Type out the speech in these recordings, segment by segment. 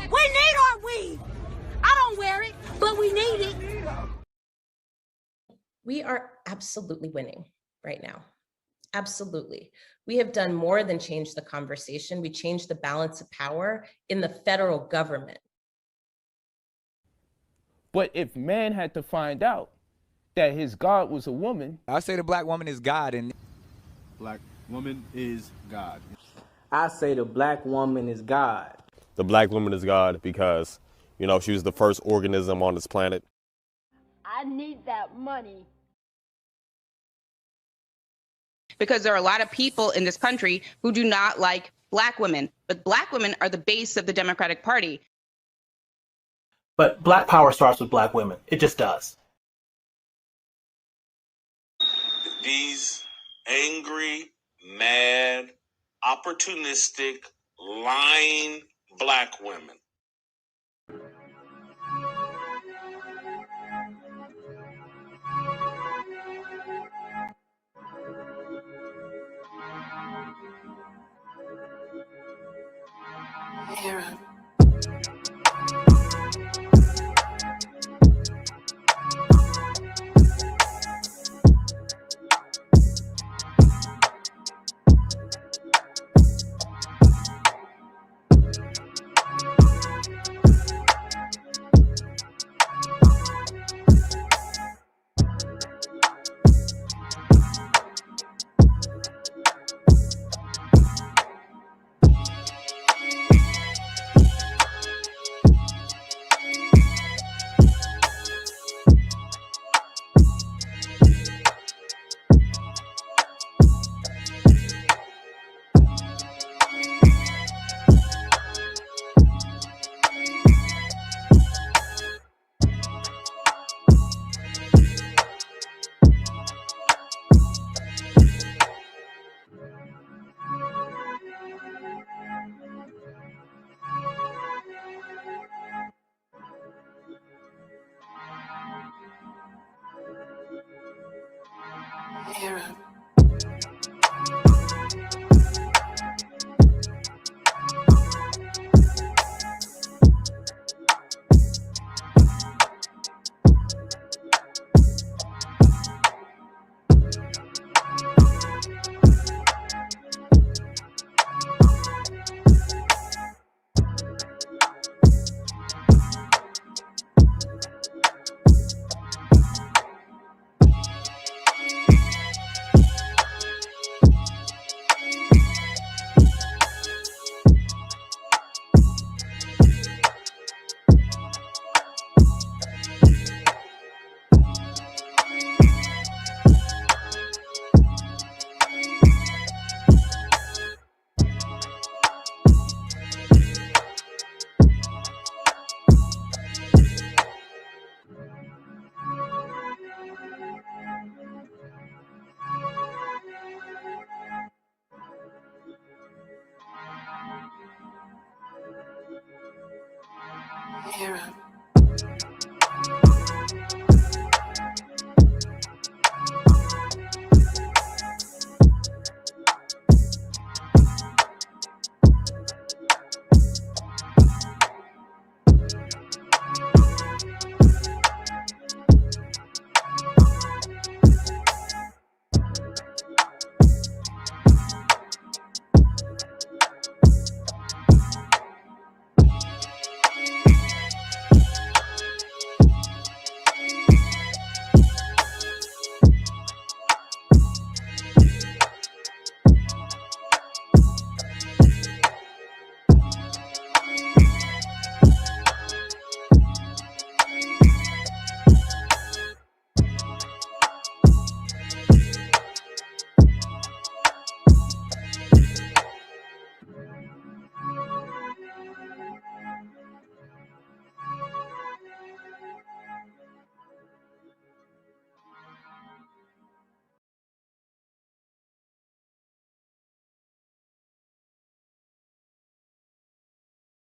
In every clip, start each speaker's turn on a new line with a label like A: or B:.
A: We need our weed. I don't wear it, but we need it.
B: We are absolutely winning right now. Absolutely. We have done more than change the conversation. We changed the balance of power in the federal government.
C: But if man had to find out that his God was a woman,
D: I say the black woman is God, and
E: black woman is God.
F: I say the black woman is God.
G: The black woman is God because, you know, she was the first organism on this planet.
A: I need that money.
H: Because there are a lot of people in this country who do not like black women, but black women are the base of the Democratic Party.
I: But black power starts with black women. It just does.
J: These angry, mad, opportunistic, lying black women.
A: Aaron. Aaron. Aaron.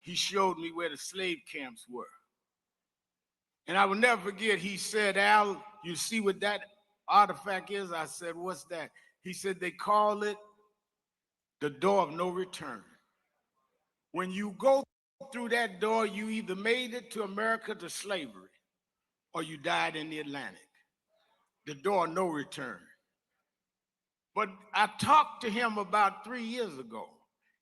E: He showed me where the slave camps were. And I will never forget, he said, Al, you see what that artifact is? I said, what's that? He said, they call it the door of no return. When you go Through that door, you either made it to America to slavery or you died in the Atlantic. The door, no return. But I talked to him about 3 years ago,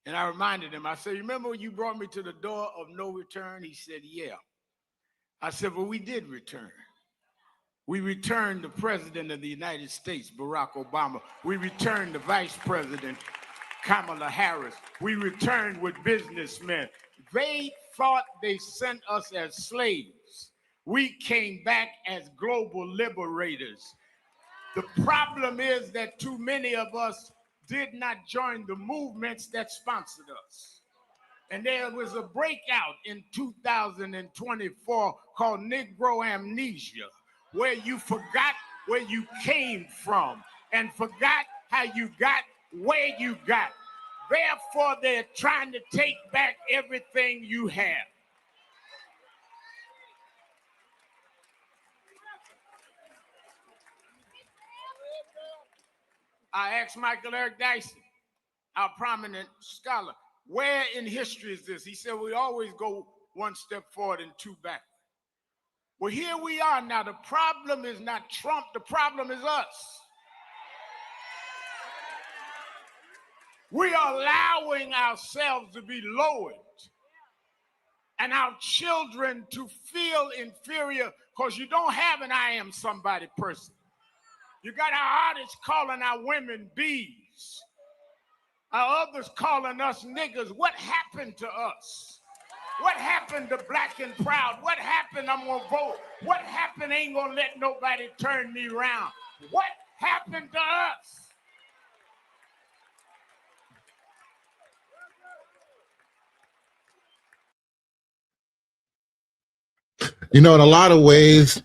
E: and I reminded him, I said, remember when you brought me to the door of no return? He said, yeah. I said, well, we did return. We returned the President of the United States, Barack Obama. We returned the Vice President, Kamala Harris. We returned with businessmen. They thought they sent us as slaves. We came back as global liberators. The problem is that too many of us did not join the movements that sponsored us. And there was a breakout in 2024 called Negro Amnesia, where you forgot where you came from and forgot how you got where you got. Therefore, they're trying to take back everything you have. I asked Michael Eric Dyson, our prominent scholar, where in history is this? He said, we always go one step forward and two back. Well, here we are now. The problem is not Trump. The problem is us. We are allowing ourselves to be lowered and our children to feel inferior because you don't have an I am somebody person. You got our artists calling our women bees. Our others calling us niggas. What happened to us? What happened to Black and Proud? What happened? I'm gonna vote. What happened? Ain't gonna let nobody turn me around. What happened to us?
K: You know, in a lot of ways,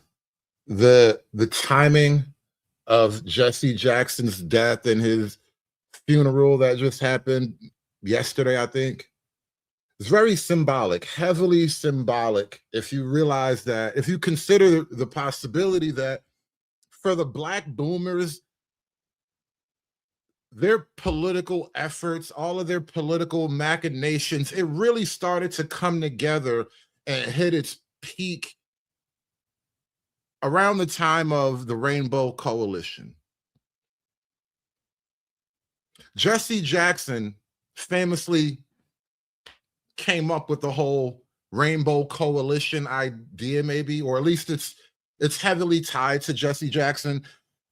K: the timing of Jesse Jackson's death and his funeral that just happened yesterday, I think, is very symbolic, heavily symbolic, if you realize that, if you consider the possibility that for the Black boomers, their political efforts, all of their political machinations, it really started to come together and hit its peak around the time of the Rainbow Coalition. Jesse Jackson famously came up with the whole Rainbow Coalition idea, maybe, or at least it's heavily tied to Jesse Jackson.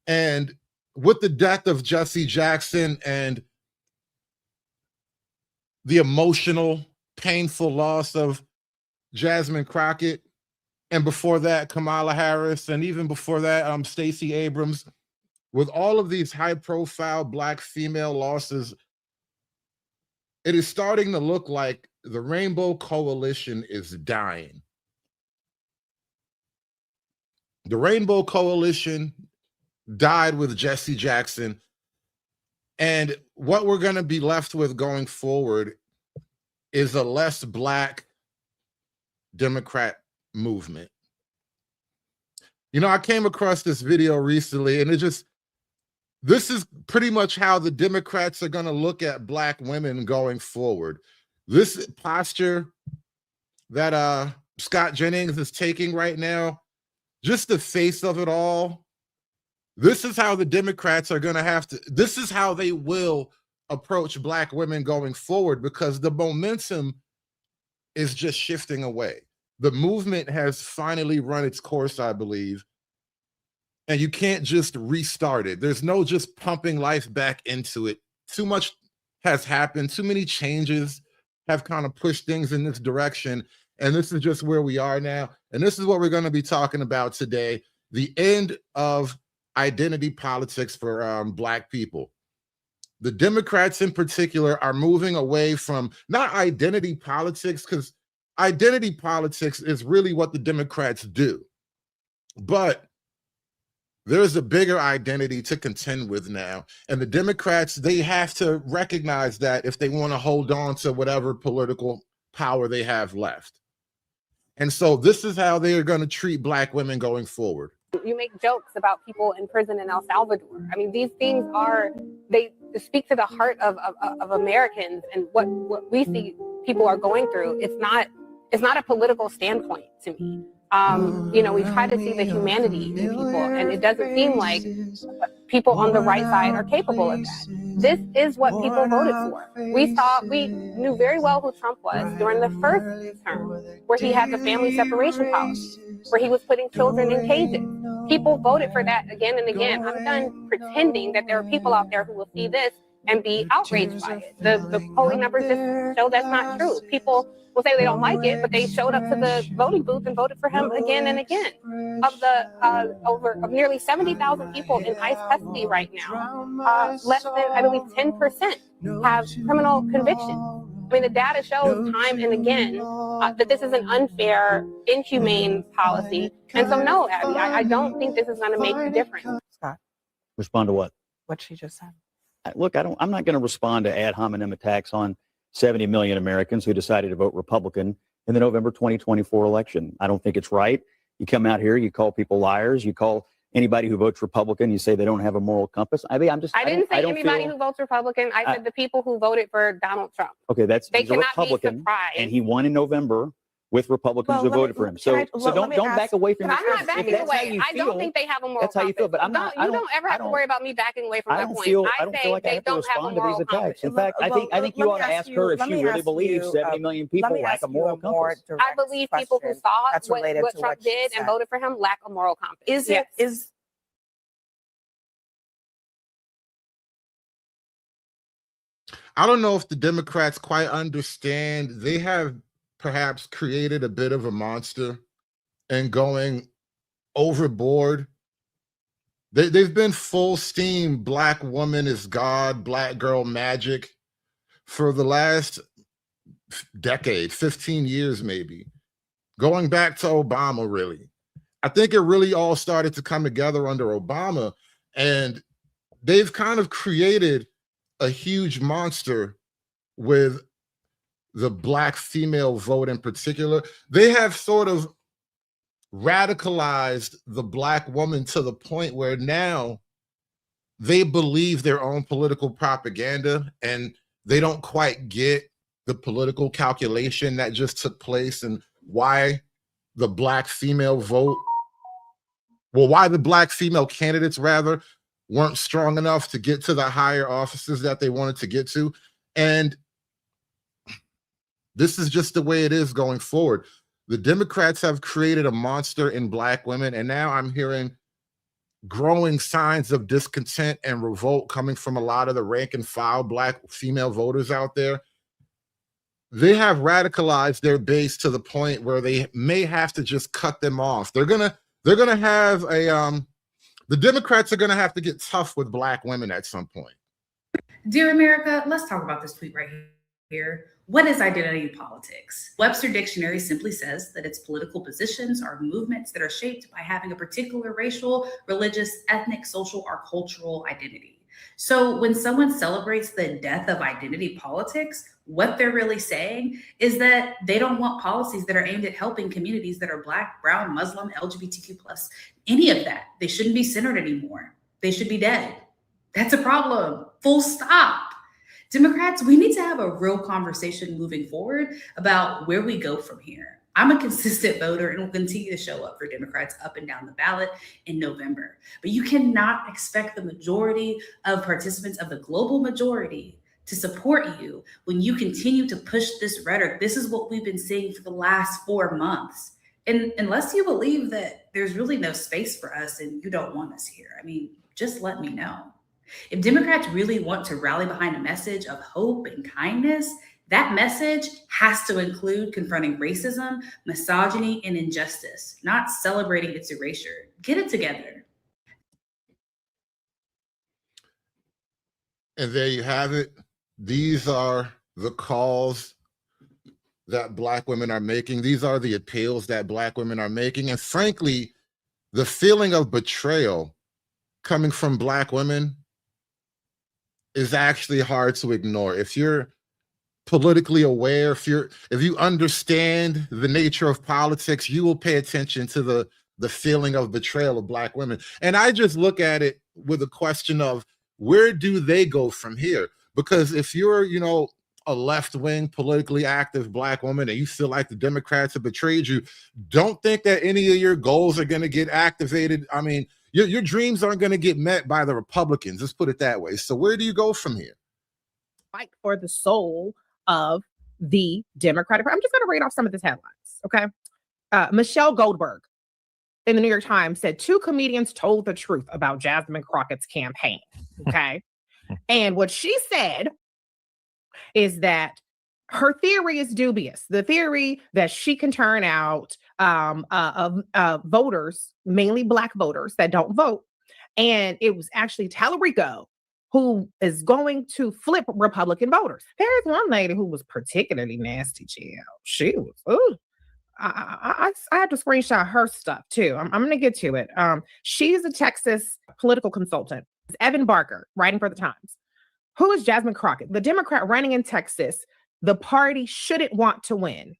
K: And with the death of Jesse Jackson and the emotional, painful loss of Jasmine Crockett, and before that, Kamala Harris, and even before that, Stacey Abrams, with all of these high-profile Black female losses, it is starting to look like the Rainbow Coalition is dying. The Rainbow Coalition died with Jesse Jackson, and what we're going to be left with going forward is a less Black Democrat movement. You know, I came across this video recently, and this is pretty much how the Democrats are going to look at Black women going forward. This posture that Scott Jennings is taking right now, just the face of it all, this is how the Democrats are going to have to, this is how they will approach Black women going forward, because the momentum is just shifting away. The movement has finally run its course, I believe, and you can't just restart it. There's no just pumping life back into it. Too much has happened. Too many changes have kind of pushed things in this direction, and this is just where we are now. And this is what we're going to be talking about today, the end of identity politics for Black people. The Democrats in particular are moving away from not identity politics, because identity politics is really what the Democrats do. But there's a bigger identity to contend with now. And the Democrats, they have to recognize that if they want to hold on to whatever political power they have left. And so this is how they are going to treat Black women going forward.
L: You make jokes about people in prison in El Salvador. I mean, these things they speak to the heart of Americans and what we see people are going through, it's not a political standpoint to me. We try to see the humanity in people, and it doesn't seem like people on the right side are capable of that. This is what people voted for. We knew very well who Trump was during the first term, where he had the family separation policy, where he was putting children in cages. People voted for that again and again. I'm done pretending that there are people out there who will see this and be outraged by it. The polling numbers just show that's not true. People will say they don't like it, but they showed up to the voting booth and voted for him again and again. Of the of nearly 70,000 people in ICE custody right now, less than, I believe, 10% have criminal convictions. I mean, the data shows time and again that this is an unfair, inhumane policy. And so, no, Abby, I don't think this is going to make a difference.
M: Scott,
N: Respond to what?
M: what she just said.
N: Look, I'm not going to respond to ad hominem attacks on 70 million Americans who decided to vote Republican in the November 2024 election. I don't think it's right. You come out here, you call people liars, you call anybody who votes Republican, you say they don't have a moral compass. I mean, I didn't
L: say anybody who votes Republican. I said the people who voted for Donald Trump.
N: Okay,
L: They
N: he's a
L: cannot be
N: Republican,
L: surprised.
N: and he won in November with Republicans who voted for him. So don't back away from.
L: I'm not backing away. I don't think they have a moral compass.
N: That's how you feel, but I'm not.
L: You don't ever have to worry about me backing away from that point.
N: I don't feel like I have to respond to these attacks. In fact, I think you ought to ask her if she really believes 70 million people lack a moral compass.
L: I believe people who saw what Trump did and voted for him lack a moral compass.
K: I don't know if the Democrats quite understand. They have perhaps created a bit of a monster and going overboard. They've been full steam, black woman is God, black girl magic for the last decade, 15 years maybe, going back to Obama, really. I think it really all started to come together under Obama, and they've kind of created a huge monster with the black female vote in particular. They have sort of radicalized the black woman to the point where now they believe their own political propaganda, and they don't quite get the political calculation that just took place and why the black female vote, why the black female candidates rather weren't strong enough to get to the higher offices that they wanted to get to. And this is just the way it is going forward. The Democrats have created a monster in black women, and now I'm hearing growing signs of discontent and revolt coming from a lot of the rank and file black female voters out there. They have radicalized their base to the point where they may have to just cut them off. They're gonna have a the Democrats are gonna have to get tough with black women at some point.
O: Dear America, let's talk about this tweet right here. What is identity politics? Webster Dictionary simply says that its political positions are movements that are shaped by having a particular racial, religious, ethnic, social, or cultural identity. So when someone celebrates the death of identity politics, what they're really saying is that they don't want policies that are aimed at helping communities that are Black, brown, Muslim, LGBTQ+, any of that. They shouldn't be centered anymore. They should be dead. That's a problem. Full stop. Democrats, we need to have a real conversation moving forward about where we go from here. I'm a consistent voter and will continue to show up for Democrats up and down the ballot in November. But you cannot expect the majority of participants of the global majority to support you when you continue to push this rhetoric. This is what we've been seeing for the last 4 months. And unless you believe that there's really no space for us and you don't want us here, I mean, just let me know. If Democrats really want to rally behind a message of hope and kindness, that message has to include confronting racism, misogyny, and injustice, not celebrating its erasure. Get it together.
K: And there you have it. These are the calls that black women are making. These are the appeals that black women are making. And frankly, the feeling of betrayal coming from black women is actually hard to ignore. If you're politically aware, if you understand the nature of politics, you will pay attention to the feeling of betrayal of black women. And I just look at it with a question of where do they go from here? Because if you're, a left-wing, politically active Black woman and you feel like the Democrats have betrayed you, don't think that any of your goals are going to get activated. I mean, your dreams aren't going to get met by the Republicans. Let's put it that way. So where do you go from here?
M: Fight for the soul of the Democratic Party. I'm just going to read off some of these headlines, okay? Michelle Goldberg in the New York Times said 2 comedians told the truth about Jasmine Crockett's campaign, okay? And what she said is that her theory is dubious. The theory that she can turn out voters, mainly Black voters that don't vote. And it was actually Tallarico who is going to flip Republican voters. There's one lady who was particularly nasty, Jill. She was, ooh. I had to screenshot her stuff too. I'm going to get to it. She's a Texas political consultant. It's Evan Barker, writing for the Times. Who is Jasmine Crockett? The Democrat running in Texas. The party shouldn't want to win.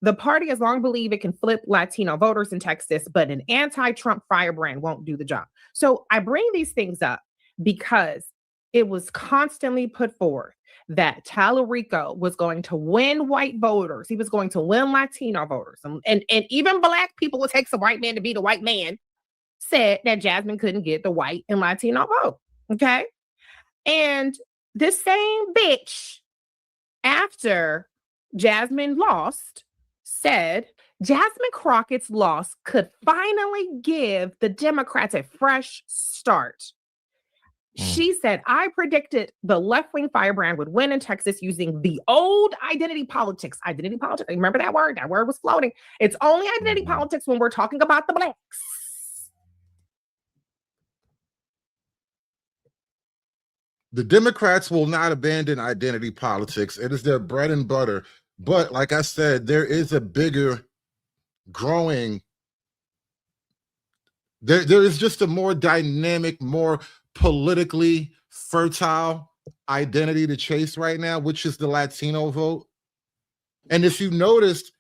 M: The party has long believed it can flip Latino voters in Texas, but an anti-Trump firebrand won't do the job. So I bring these things up because it was constantly put forth that Tallarico was going to win white voters. He was going to win Latino voters. And even Black people would take some white man to be the white man, said that Jasmine couldn't get the white and Latino vote. Okay. And this same bitch, after Jasmine lost, said Jasmine Crockett's loss could finally give the Democrats a fresh start. She said, I predicted the left-wing firebrand would win in Texas using the old identity politics. Identity politics. Remember that word? That word was floating. It's only identity politics when we're talking about the Blacks.
K: The Democrats will not abandon identity politics. It is their bread and butter. But like I said, there is a bigger growing. There is just a more dynamic, more politically fertile identity to chase right now, which is the Latino vote. And if you noticed,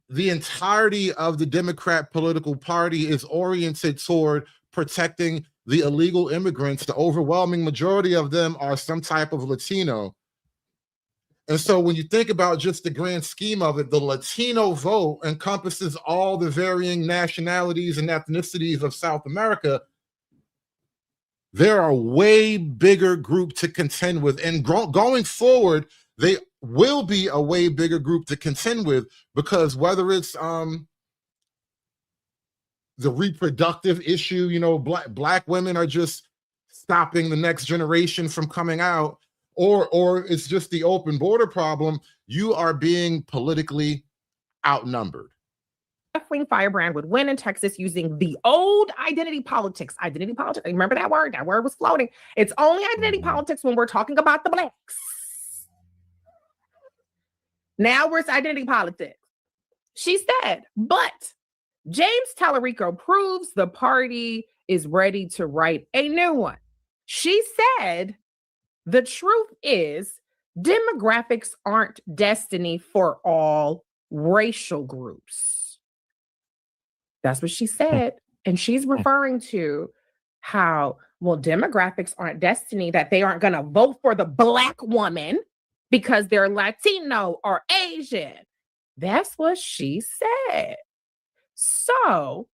K: the entirety of the Democrat political party is oriented toward protecting the illegal immigrants. The overwhelming majority of them are some type of Latino. And so when you think about just the grand scheme of it, the Latino vote encompasses all the varying nationalities and ethnicities of South America. They're a way bigger group to contend with. And going forward, they will be a way bigger group to contend with, because whether it's the reproductive issue, you know, black women are just stopping the next generation from coming out, or it's just the open border problem, you are being politically outnumbered.
M: Left-wing firebrand would win in Texas using the old identity politics. Identity politics. Remember that word? That word was floating. It's only identity politics when we're talking about the Blacks. Now it's identity politics. She said, but James Tallarico proves the party is ready to write a new one. She said, the truth is demographics aren't destiny for all racial groups. That's what she said. And she's referring to how, well, demographics aren't destiny, that they aren't going to vote for the Black woman because they're Latino or Asian. That's what she said. So,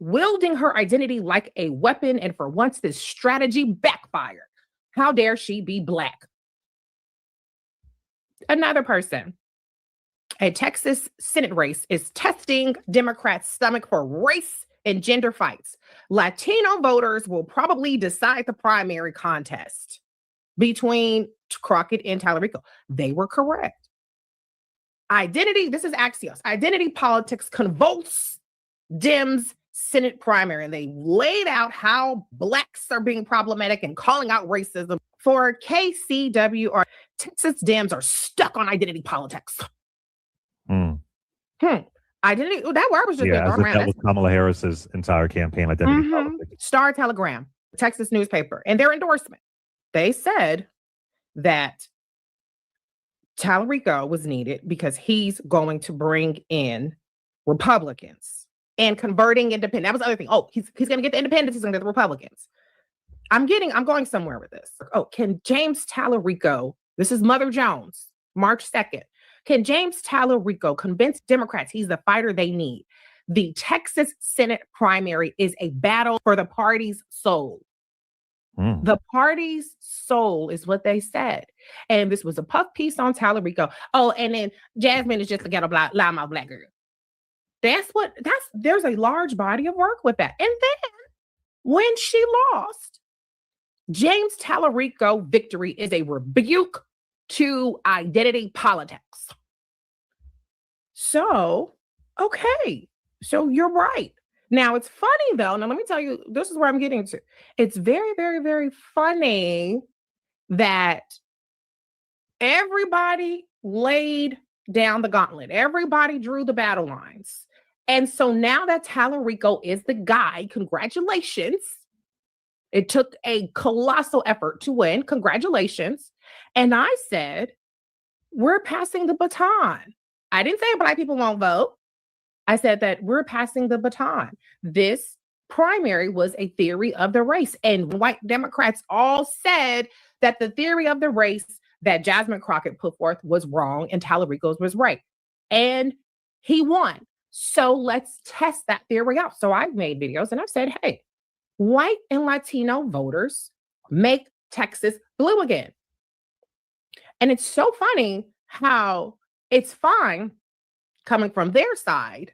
M: wielding her identity like a weapon, and for once this strategy backfired. How dare she be Black? Another person. A Texas Senate race is testing Democrats' stomach for race and gender fights. Latino voters will probably decide the primary contest between Crockett and Tallarico. They were correct. Identity, this is Axios. Identity politics convulse Dems' Senate primary. And they laid out how Blacks are being problematic and calling out racism. For KCWR, Texas Dems are stuck on identity politics. Identity. That word was just
P: that was Kamala Harris's entire campaign. Identity politics.
M: Star Telegram, Texas newspaper, and their endorsement. They said that Tallarico was needed because he's going to bring in Republicans and converting independent. That was the other thing. Oh, he's going to get the independents. He's going to get the Republicans. I'm going somewhere with this. Oh, can James Tallarico This is Mother Jones, March 2nd. Can James Talarico convince Democrats he's the fighter they need? The Texas Senate primary is a battle for the party's soul. The party's soul is what they said. And this was a puff piece on Talarico. Oh, and then Jasmine is just a ghetto loudmouth black girl. There's a large body of work with that. And then when she lost, James Talarico victory is a rebuke to identity politics. So, okay. So you're right. Now, it's funny, though. Now, let me tell you, this is where I'm getting to. It's very, very, very funny that everybody laid down the gauntlet. Everybody drew the battle lines. And so now that Talarico is the guy, congratulations. It took a colossal effort to win. Congratulations. And I said, we're passing the baton. I didn't say Black people won't vote. I said that we're passing the baton. This primary was a theory of the race. And white Democrats all said that the theory of the race that Jasmine Crockett put forth was wrong and Talarico's was right. And he won. So let's test that theory out. So I've made videos and I've said, hey, white and Latino voters make Texas blue again. And it's so funny how it's fine coming from their side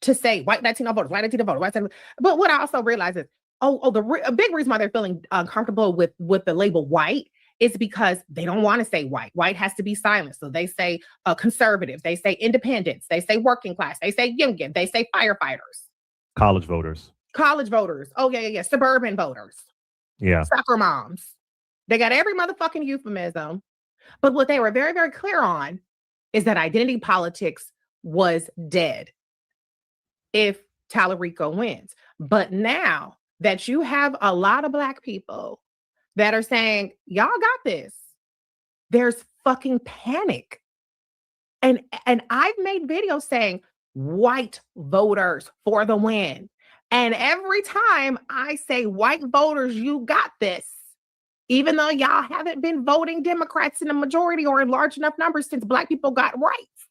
M: to say white Latino voters, white Latino voters, white Latino. But what I also realize is, a big reason why they're feeling uncomfortable with the label white is because they don't want to say white. White has to be silent. So they say conservative, they say independents, they say working class, they say union, they say firefighters.
P: College voters.
M: Oh, yeah. Suburban voters.
P: Yeah.
M: Soccer moms. They got every motherfucking euphemism. But what they were very, very clear on is that identity politics was dead if Talarico wins. But now that you have a lot of Black people that are saying, y'all got this, there's fucking panic. And I've made videos saying white voters for the win. And every time I say white voters, you got this, even though y'all haven't been voting Democrats in a majority or in large enough numbers since Black people got rights.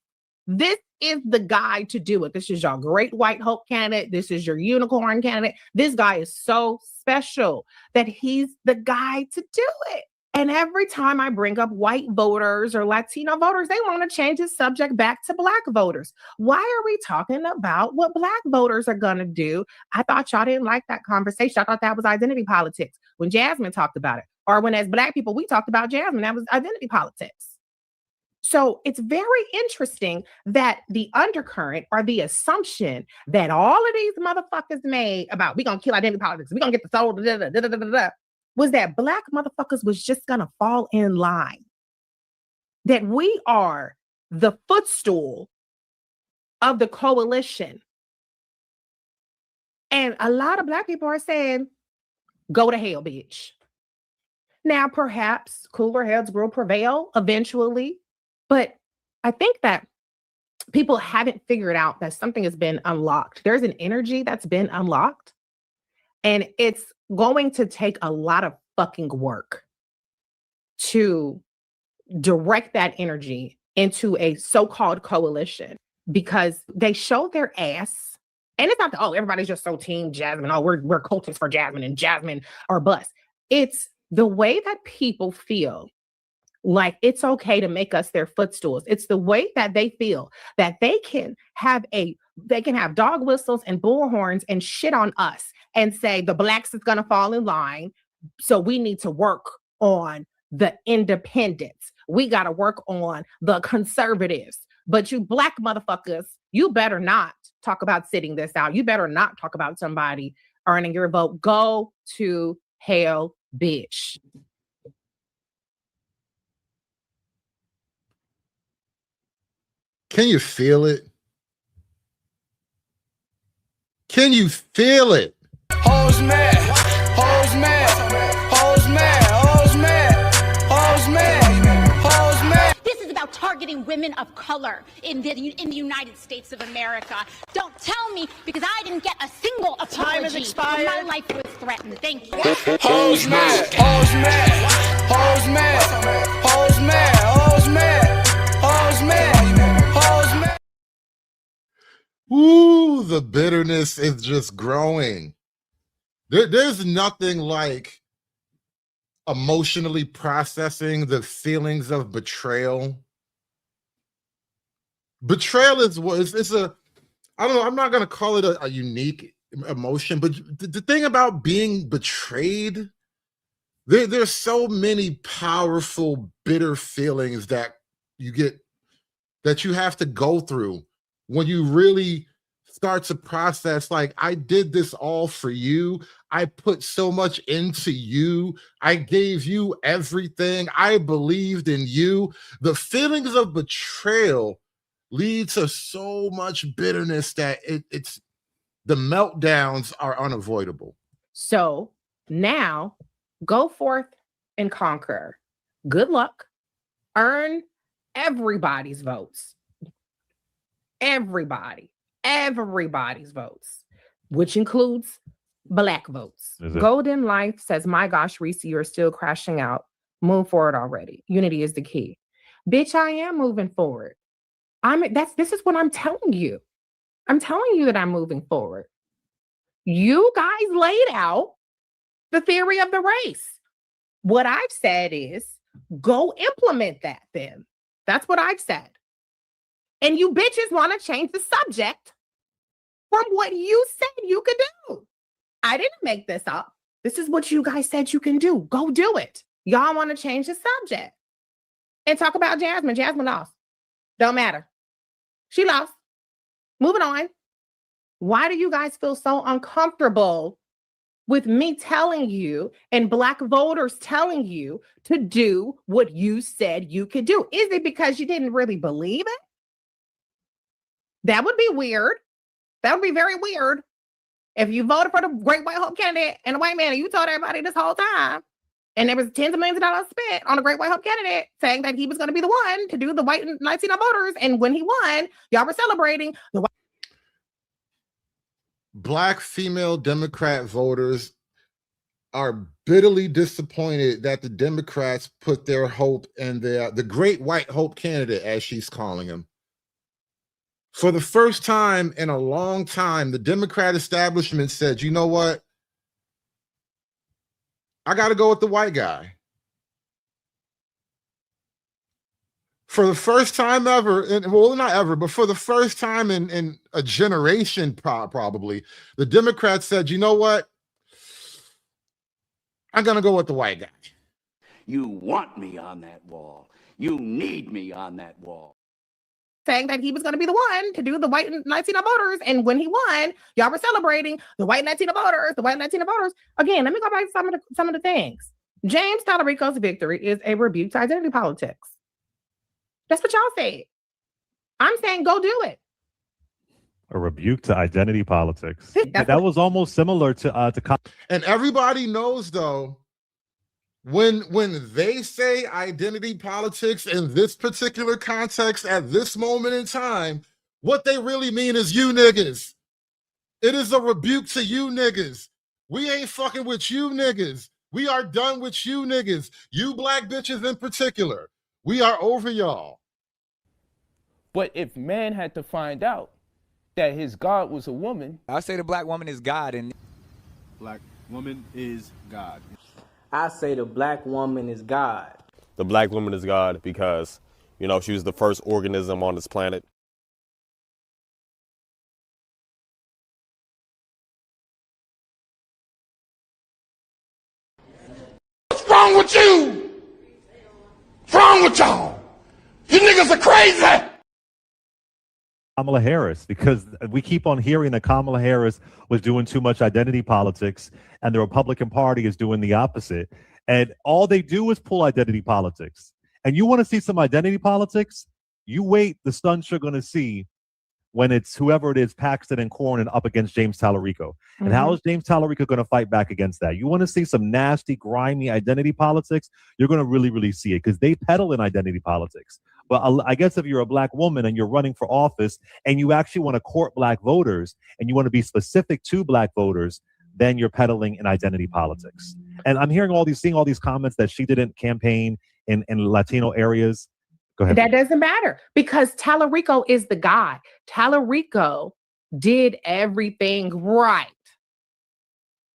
M: This is the guy to do it. This is your great white hope candidate. This is your unicorn candidate. This guy is so special that he's the guy to do it. And every time I bring up white voters or Latino voters, they want to change the subject back to Black voters. Why are we talking about what Black voters are going to do? I thought y'all didn't like that conversation. I thought that was identity politics when Jasmine talked about it. Or when as Black people, we talked about Jasmine, that was identity politics. So it's very interesting that the undercurrent or the assumption that all of these motherfuckers made about we gonna kill identity politics, we gonna get the soul, was that Black motherfuckers was just gonna fall in line. That we are the footstool of the coalition. And a lot of Black people are saying, go to hell, bitch. Now, perhaps cooler heads will prevail eventually. But I think that people haven't figured out that something has been unlocked. There's an energy that's been unlocked, and it's going to take a lot of fucking work to direct that energy into a so-called coalition because they show their ass. And it's not that, oh, everybody's just so team Jasmine. Oh, we're cultists for Jasmine and Jasmine or bust. It's the way that people feel like it's okay to make us their footstools. It's the way that they feel that they can have dog whistles and bullhorns and shit on us and say the Blacks is going to fall in line. So we need to work on the independents. We got to work on the conservatives. But you Black motherfuckers, you better not talk about sitting this out. You better not talk about somebody earning your vote. Go to hell, bitch.
K: Can you feel it? Can you feel it?
Q: Hoes mad, hoes mad, hoes mad, hoes mad, hoes mad, hoes mad.
A: This is about targeting women of color in the United States of America. Don't tell me because I didn't get a single apology.
Q: Time has expired.
A: My life was threatened. Thank you.
Q: Hoes mad, hoes mad, hoes mad, hoes mad.
K: the bitterness is just growing. There's nothing like emotionally processing the feelings of betrayal. Betrayal is what it's a, I don't know, I'm not going to call it a unique emotion, but the thing about being betrayed, there's so many powerful, bitter feelings that you get, that you have to go through when you really start to process, like, I did this all for you. I put so much into you. I gave you everything. I believed in you. The feelings of betrayal lead to so much bitterness that it's the meltdowns are unavoidable.
M: So now go forth and conquer. Good luck. Earn everybody's votes. Everybody's votes, which includes Black votes. Golden Life says, my gosh, Reese, you're still crashing out. Move forward already. Unity is the key. Bitch, I am moving forward. This is what I'm telling you. I'm telling you that I'm moving forward. You guys laid out the theory of the race. What I've said is go implement that then. That's what I've said. And you bitches want to change the subject from what you said you could do. I didn't make this up. This is what you guys said you can do. Go do it. Y'all want to change the subject and talk about Jasmine. Jasmine lost. Don't matter. She lost. Moving on. Why do you guys feel so uncomfortable with me telling you and Black voters telling you to do what you said you could do? Is it because you didn't really believe it? That would be weird. That would be very weird. If you voted for the Great White Hope candidate and the white man, and you told everybody this whole time, and there was tens of millions of dollars spent on the Great White Hope candidate saying that he was going to be the one to do the white and Latino voters, and when he won, y'all were celebrating the white.
K: Black female Democrat voters are bitterly disappointed that the Democrats put their hope in the Great White Hope candidate, as she's calling him. For the first time in a long time, the Democrat establishment said, you know what? I got to go with the white guy. For the first time ever, well, not ever, but for the first time in a generation, probably, the Democrats said, you know what? I'm going to go with the white guy.
R: You want me on that wall. You need me on that wall.
M: Saying that he was going to be the one to do the white and Latino voters. And when he won, y'all were celebrating the white and Latino voters, the white and Latino voters. Again, let me go back to some of the things. James Tallarico's victory is a rebuke to identity politics. That's what y'all said. I'm saying go do it.
P: A rebuke to identity politics. That was almost similar to
K: and everybody knows, though, when they say identity politics in this particular context at this moment in time, what they really mean is you niggas. It is a rebuke to you niggas. We ain't fucking with you niggas. We are done with you niggas. You Black bitches in particular. We are over y'all.
C: But if man had to find out that his God was a woman,
D: I say the Black woman is God, and
F: Black woman is God. I say the Black woman is God.
G: The Black woman is God because, you know, she was the first organism on this planet.
Q: What's wrong with you? What's wrong with y'all? You niggas are crazy.
P: Kamala Harris, because we keep on hearing that Kamala Harris was doing too much identity politics and the Republican Party is doing the opposite. And all they do is pull identity politics. And you want to see some identity politics? You wait, the stunts you're going to see when it's whoever it is, Paxton and Cornyn up against James Tallarico. And how is James Tallarico going to fight back against that? You want to see some nasty, grimy identity politics? You're going to really, really see it because they peddle in identity politics. But I guess if you're a Black woman and you're running for office and you actually want to court Black voters and you want to be specific to Black voters, then you're peddling in identity politics. And I'm seeing all these comments that she didn't campaign in Latino areas. Go ahead.
M: That doesn't matter because Tallarico is the guy. Tallarico did everything right.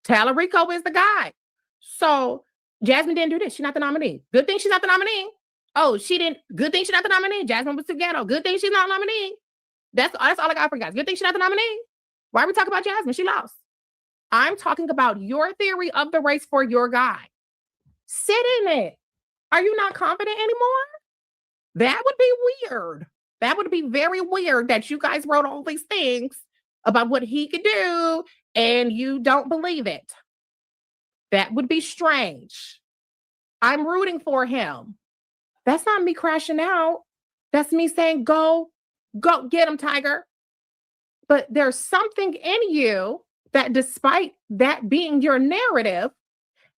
M: Tallarico is the guy. So Jasmine didn't do this. She's not the nominee. Good thing she's not the nominee. Oh, she didn't. Good thing she's not the nominee. Jasmine was too ghetto. Good thing she's not the nominee. That's all I got for you guys. Good thing she's not the nominee. Why are we talking about Jasmine? She lost. I'm talking about your theory of the race for your guy. Sit in it. Are you not confident anymore? That would be weird. That would be very weird that you guys wrote all these things about what he could do and you don't believe it. That would be strange. I'm rooting for him. That's not me crashing out. That's me saying, go get him, Tiger. But there's something in you that, despite that being your narrative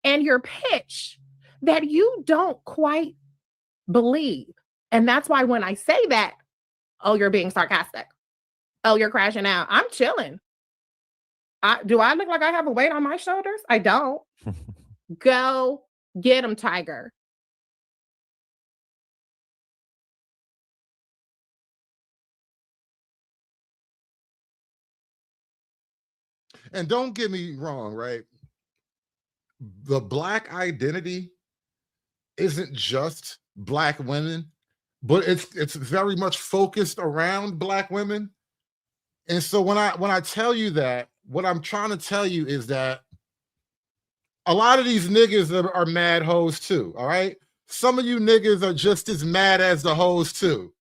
M: and your pitch, that you don't quite believe. And that's why when I say that, oh, you're being sarcastic. Oh, you're crashing out. I'm chilling. Do I look like I have a weight on my shoulders? I don't. Go get him, Tiger.
K: And don't get me wrong, right? The Black identity isn't just Black women, but it's very much focused around Black women. And so when I tell you that, what I'm trying to tell you is that a lot of these niggas are mad hoes too, all right? Some of you niggas are just as mad as the hoes too.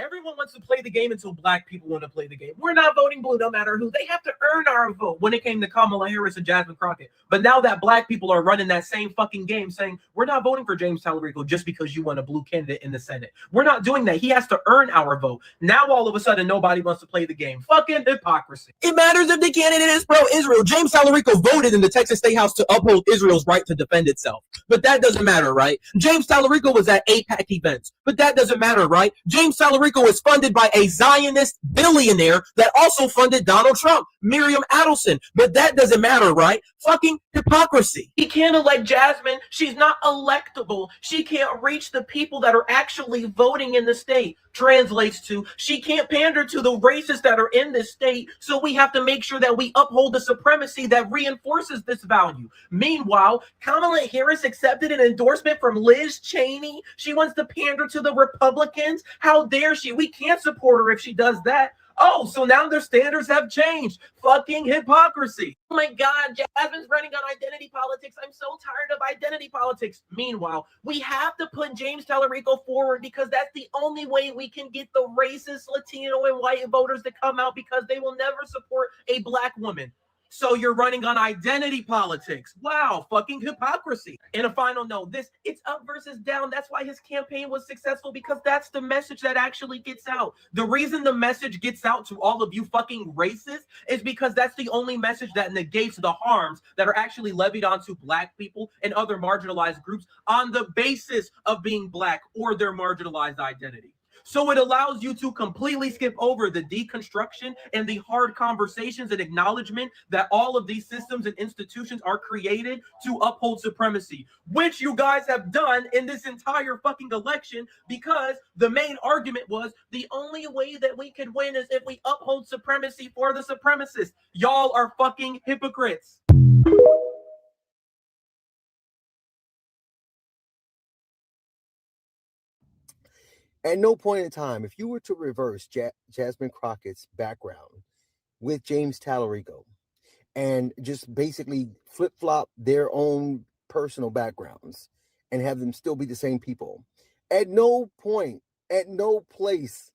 I: Everyone wants to play the game until Black people want to play the game. We're not voting blue, no matter who. They have to earn our vote when it came to Kamala Harris and Jasmine Crockett. But now that Black people are running that same fucking game saying, we're not voting for James Tallarico just because you want a blue candidate in the Senate. We're not doing that. He has to earn our vote. Now all of a sudden, nobody wants to play the game. Fucking hypocrisy.
S: It matters if the candidate is pro-Israel. James Tallarico voted in the Texas State House to uphold Israel's right to defend itself. But that doesn't matter, right? James Tallarico was at AIPAC events. But that doesn't matter, right? James Tallarico is funded by a Zionist billionaire that also funded Donald Trump, Miriam Adelson. But that doesn't matter, right? Fucking hypocrisy.
I: He can't elect Jasmine. She's not electable. She can't reach the people that are actually voting in the state. Translates to, she can't pander to the racists that are in this state, so we have to make sure that we uphold the supremacy that reinforces this value. Meanwhile, Kamala Harris accepted an endorsement from Liz Cheney. She wants to pander to the Republicans. How dare she? We can't support her if she does that. Oh, so now their standards have changed. Fucking hypocrisy. Oh my God, Jasmine's running on identity politics. I'm so tired of identity politics. Meanwhile, we have to put James Tallarico forward because that's the only way we can get the racist Latino and white voters to come out, because they will never support a Black woman. So you're running on identity politics. Wow, fucking hypocrisy. And a final note, it's up versus down. That's why his campaign was successful, because that's the message that actually gets out. The reason the message gets out to all of you fucking racists is because that's the only message that negates the harms that are actually levied onto Black people and other marginalized groups on the basis of being Black or their marginalized identity. So it allows you to completely skip over the deconstruction and the hard conversations and acknowledgement that all of these systems and institutions are created to uphold supremacy, which you guys have done in this entire fucking election, because the main argument was the only way that we could win is if we uphold supremacy for the supremacists. Y'all are fucking hypocrites.
T: At no point in time, if you were to reverse Jasmine Crockett's background with James Tallarico and just basically flip-flop their own personal backgrounds and have them still be the same people, at no point, at no place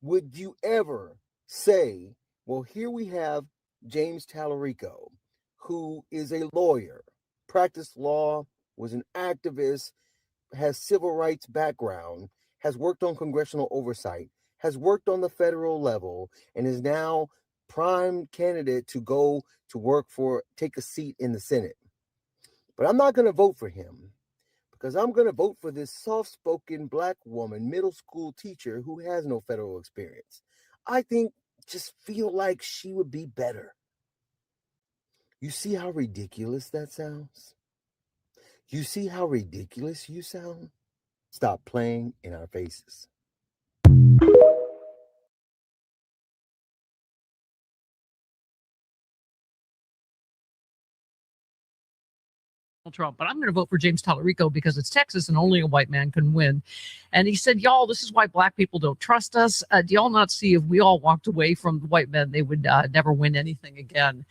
T: would you ever say, well, here we have James Tallarico, who is a lawyer, practiced law, was an activist, has civil rights background, has worked on congressional oversight, has worked on the federal level, and is now prime candidate to go to take a seat in the Senate. But I'm not going to vote for him, because I'm going to vote for this soft-spoken Black woman, middle school teacher who has no federal experience. I just feel like she would be better. You see how ridiculous that sounds? You see how ridiculous you sound? Stop playing in our faces.
U: Trump, but I'm going to vote for James Tallarico because it's Texas and only a white man can win. And he said, y'all, this is why black people don't trust us. Do y'all not see if we all walked away from the white men, they would never win anything again?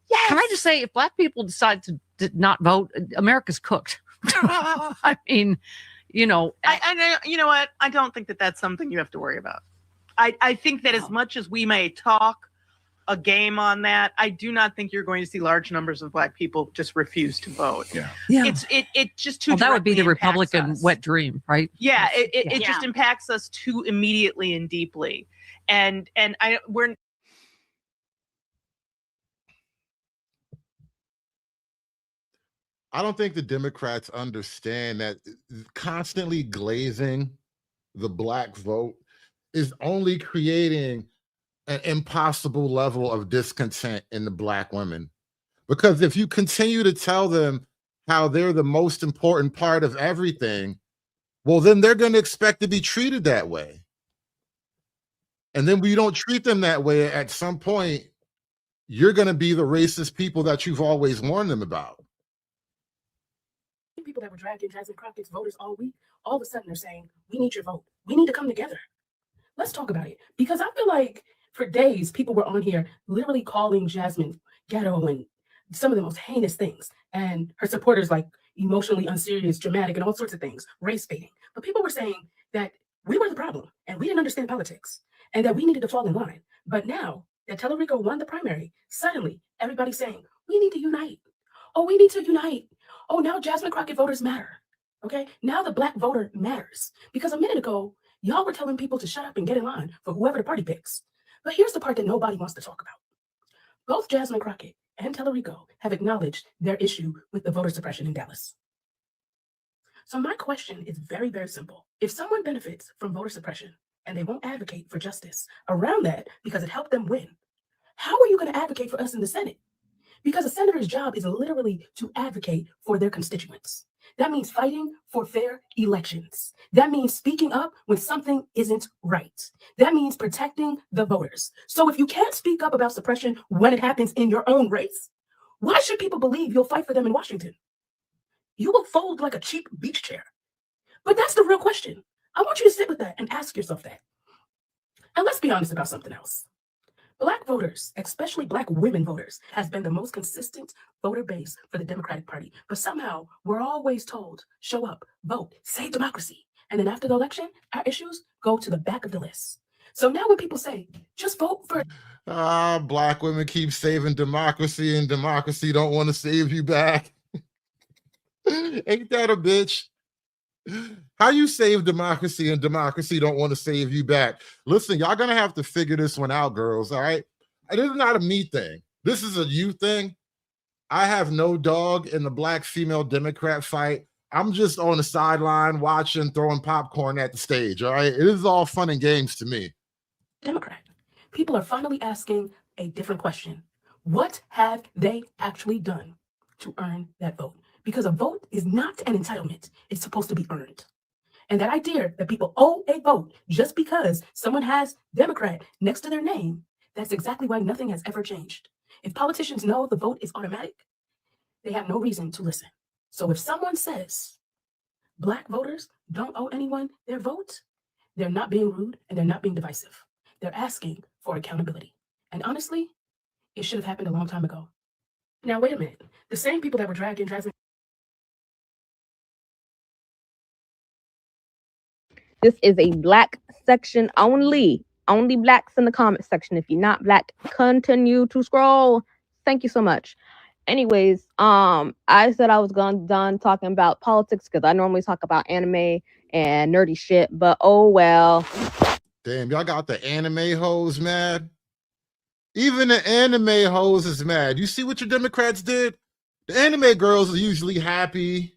U: Yes. Can I just say, if black people decide to not vote, America's cooked. I mean, you know.
V: You know what? I don't think that that's something you have to worry about. I think that as much as we may talk a game on that, I do not think you're going to see large numbers of black people just refuse to vote.
U: Yeah.
V: It just too.
U: Well, that would be the
V: directly impacts
U: Republican
V: us.
U: wet dream, right?
V: Yeah, it just impacts us too immediately and deeply, and we're.
K: I don't think the Democrats understand that constantly glazing the black vote is only creating an impossible level of discontent in the black women. Because if you continue to tell them how they're the most important part of everything, well, then they're going to expect to be treated that way. And then when you don't treat them that way, at some point, you're going to be the racist people that you've always warned them about.
W: People that were dragging Jasmine Crockett's voters all week, all of a sudden they're saying, we need your vote. We need to come together. Let's talk about it. Because I feel like for days, people were on here literally calling Jasmine ghetto and some of the most heinous things. And her supporters like emotionally unserious, dramatic, and all sorts of things, race baiting. But people were saying that we were the problem and we didn't understand politics and that we needed to fall in line. But now that Tallarico won the primary, suddenly everybody's saying, we need to unite. Oh, we need to unite. Oh, now Jasmine Crockett voters matter. Okay, now the black voter matters. Because a minute ago, y'all were telling people to shut up and get in line for whoever the party picks. But here's the part that nobody wants to talk about. Both Jasmine Crockett and Tallarico have acknowledged their issue with the voter suppression in Dallas. So my question is very, very simple. If someone benefits from voter suppression and they won't advocate for justice around that because it helped them win, how are you going to advocate for us in the Senate? Because a senator's job is literally to advocate for their constituents. That means fighting for fair elections. That means speaking up when something isn't right. That means protecting the voters. So if you can't speak up about suppression when it happens in your own race, why should people believe you'll fight for them in Washington? You will fold like a cheap beach chair. But that's the real question. I want you to sit with that and ask yourself that. And let's be honest about something else. Black voters, especially Black women voters, has been the most consistent voter base for the Democratic Party. But somehow we're always told, show up, vote, save democracy. And then after the election, our issues go to the back of the list. So now when people say, just vote for...
K: Black women keep saving democracy and democracy don't want to save you back. Ain't that a bitch? How you save democracy and democracy don't want to save you back? Listen, y'all gonna have to figure this one out, girls, all right? This is not a me thing. This is a you thing. I have no dog in the black female Democrat fight. I'm just on the sideline watching, throwing popcorn at the stage, all right? It is all fun and games to me.
W: Democrat. People are finally asking a different question. What have they actually done to earn that vote? Because a vote is not an entitlement. It's supposed to be earned. And that idea that people owe a vote just because someone has Democrat next to their name, that's exactly why nothing has ever changed. If politicians know the vote is automatic, they have no reason to listen. So if someone says Black voters don't owe anyone their vote, they're not being rude and they're not being divisive. They're asking for accountability. And honestly, it should have happened a long time ago. Now, wait a minute. The same people that were dragging Jasmine.
X: This is a black section only. Only blacks in the comment section. If you're not black, continue to scroll. Thank you so much. Anyways, I said I was done talking about politics because I normally talk about anime and nerdy shit, but oh well.
K: Damn, y'all got the anime hoes mad? Even the anime hoes is mad. You see what your Democrats did? The anime girls are usually happy.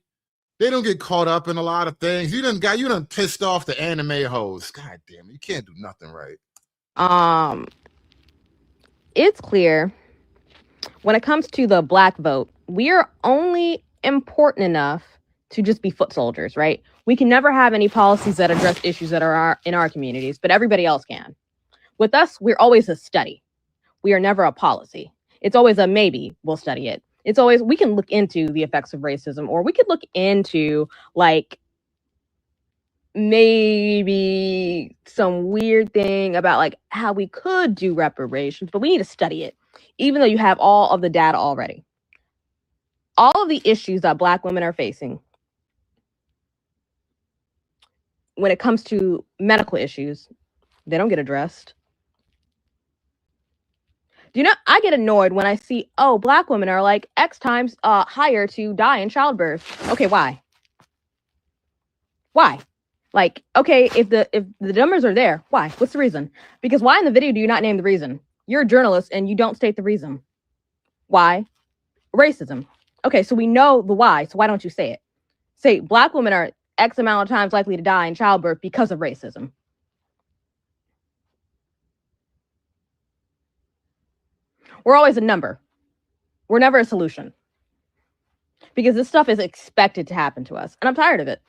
K: They don't get caught up in a lot of things. You done pissed off the anime hoes. God damn it, you can't do nothing right.
X: It's clear when it comes to the black vote, we are only important enough to just be foot soldiers, right? We can never have any policies that address issues that are in our communities, but everybody else can. With us, we're always a study. We are never a policy. It's always a maybe, we'll study it. It's always, we can look into the effects of racism, or we could look into like maybe some weird thing about like how we could do reparations, but we need to study it, even though you have all of the data already. All of the issues that Black women are facing when it comes to medical issues, they don't get addressed. Do you know, I get annoyed when I see, oh, Black women are like X times higher to die in childbirth. Okay, why? Why? Like, okay, if the numbers are there, why? What's the reason? Because why in the video do you not name the reason? You're a journalist and you don't state the reason. Why? Racism. Okay, so we know the why, so why don't you say it? Say Black women are X amount of times likely to die in childbirth because of racism. We're always a number. We're never a solution. Because this stuff is expected to happen to us. And I'm tired of it.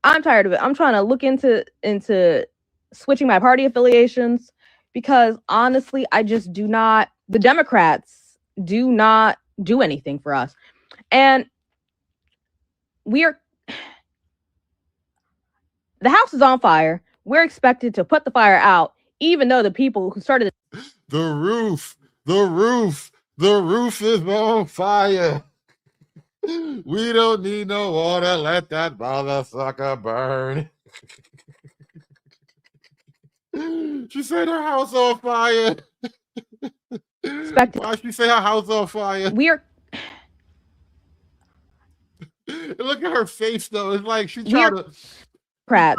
X: I'm tired of it. I'm trying to look into switching my party affiliations because honestly, I just do not, the Democrats do not do anything for us. And the house is on fire. We're expected to put the fire out, even though the people who started
K: The roof is on fire. We don't need no water. Let that motherfucker burn. She said her house on fire. Why she say her house on fire? Look at her face though. It's like she try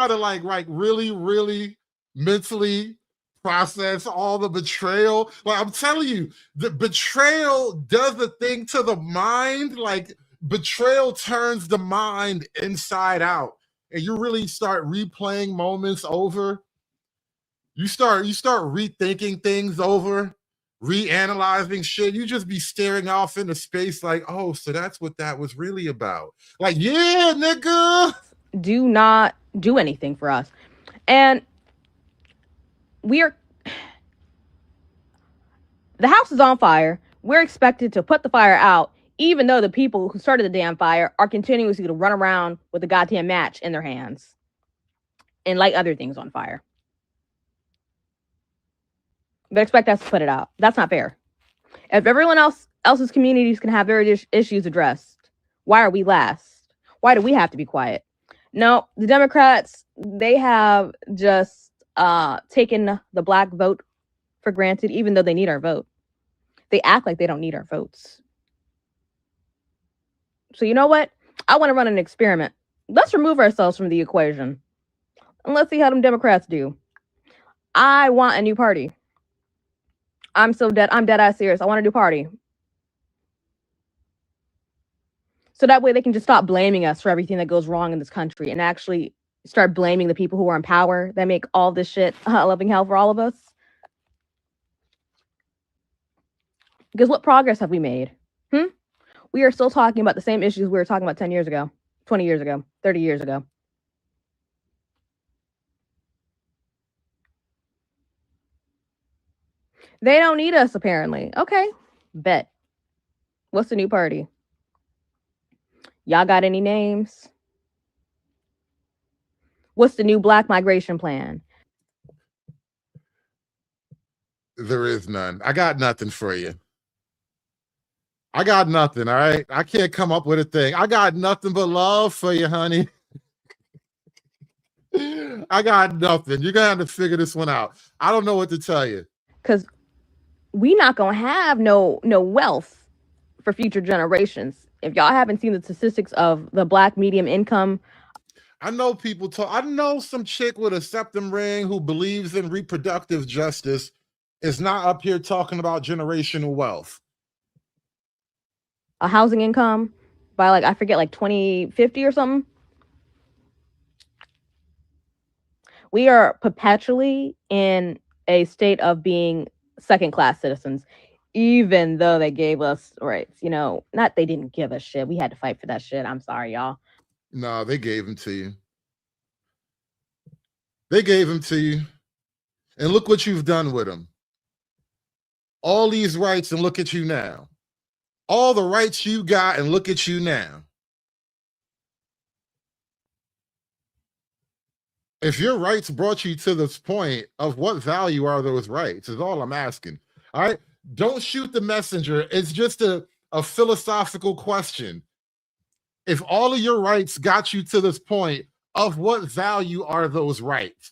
K: to like really, really mentally process all the betrayal. Like I'm telling you, the betrayal does a thing to the mind. Like betrayal turns the mind inside out, and you really start replaying moments over. You start rethinking things over, reanalyzing shit. You just be staring off into space like, oh, so that's what that was really about. Like, yeah, nigga.
X: Do not do anything for us. And the house is on fire. We're expected to put the fire out, even though the people who started the damn fire are continuously to run around with a goddamn match in their hands and light other things on fire. But expect us to put it out. That's not fair. If everyone else's communities can have their issues addressed, why are we last? Why do we have to be quiet? No, the Democrats, they have just taken the Black vote for granted, even though they need our vote. They act like they don't need our votes. So you know what? I want to run an experiment. Let's remove ourselves from the equation. And let's see how them Democrats do. I want a new party. I'm dead-ass serious. I want a new party. So that way they can just stop blaming us for everything that goes wrong in this country and actually start blaming the people who are in power that make all this shit a living hell for all of us. Because what progress have we made? We are still talking about the same issues we were talking about 10 years ago, 20 years ago, 30 years ago. They don't need us, apparently. Okay, bet. What's the new party? Y'all got any names? What's the new Black migration plan?
K: There is none. I got nothing for you. I got nothing, all right? I can't come up with a thing. I got nothing but love for you, honey. I got nothing. You're going to have to figure this one out. I don't know what to tell you.
X: Because we not going to have no wealth for future generations. If y'all haven't seen the statistics of the Black medium income.
K: I know people talk. I know some chick with a septum ring who believes in reproductive justice is not up here talking about generational wealth.
X: A housing income by I forget, 2050 or something. We are perpetually in a state of being second-class citizens, even though they gave us rights. You know, not they didn't give us shit. We had to fight for that shit. I'm sorry, y'all.
K: No, they gave them to you. They gave them to you. And look what you've done with them. All these rights, and look at you now. all the rights you got, and look at you now. If your rights brought you to this point, of what value are those rights is all I'm asking. All right, don't shoot the messenger. It's just a philosophical question. If all of your rights got you to this point, of what value are those rights?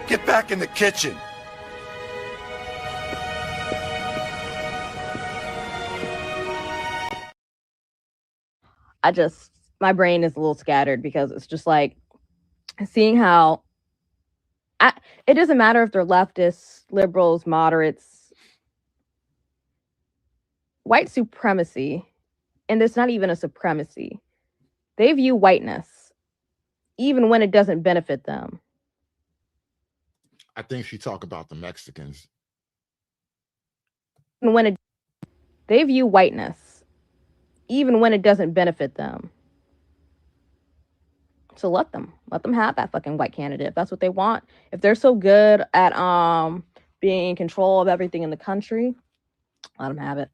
Q: Get back in the kitchen.
X: My brain is a little scattered because it's just like seeing how it doesn't matter if they're leftists, liberals, moderates, white supremacy, and it's not even a supremacy. They view whiteness, even when it doesn't benefit them.
K: I think she talked about the Mexicans.
X: And they view whiteness, even when it doesn't benefit them. So let them have that fucking white candidate if that's what they want. If they're so good at being in control of everything in the country, let them have it.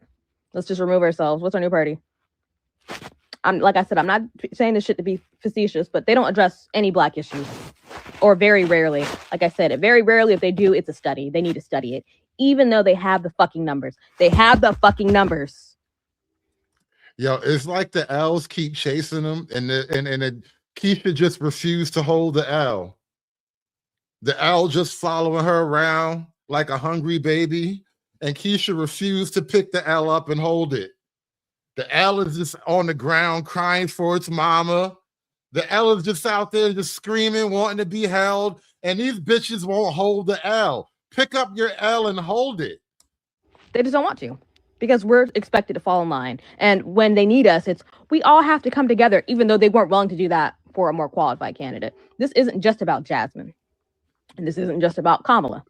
X: Let's just remove ourselves. What's our new party? Like I said, I'm not saying this shit to be facetious, but they don't address any black issues, or very rarely. Like I said, very rarely. If they do, it's a study. They need to study it, even though they have the fucking numbers. They have the fucking numbers.
K: Yo, it's like the L's keep chasing them, and Keisha just refused to hold the L. The L just following her around like a hungry baby, and Keisha refused to pick the L up and hold it. The L is just on the ground crying for its mama. The L is just out there just screaming, wanting to be held, and these bitches won't hold the L. Pick up your L and hold it.
X: They just don't want to, because we're expected to fall in line. And when they need us, we all have to come together, even though they weren't willing to do that for a more qualified candidate. This isn't just about Jasmine. And this isn't just about Kamala.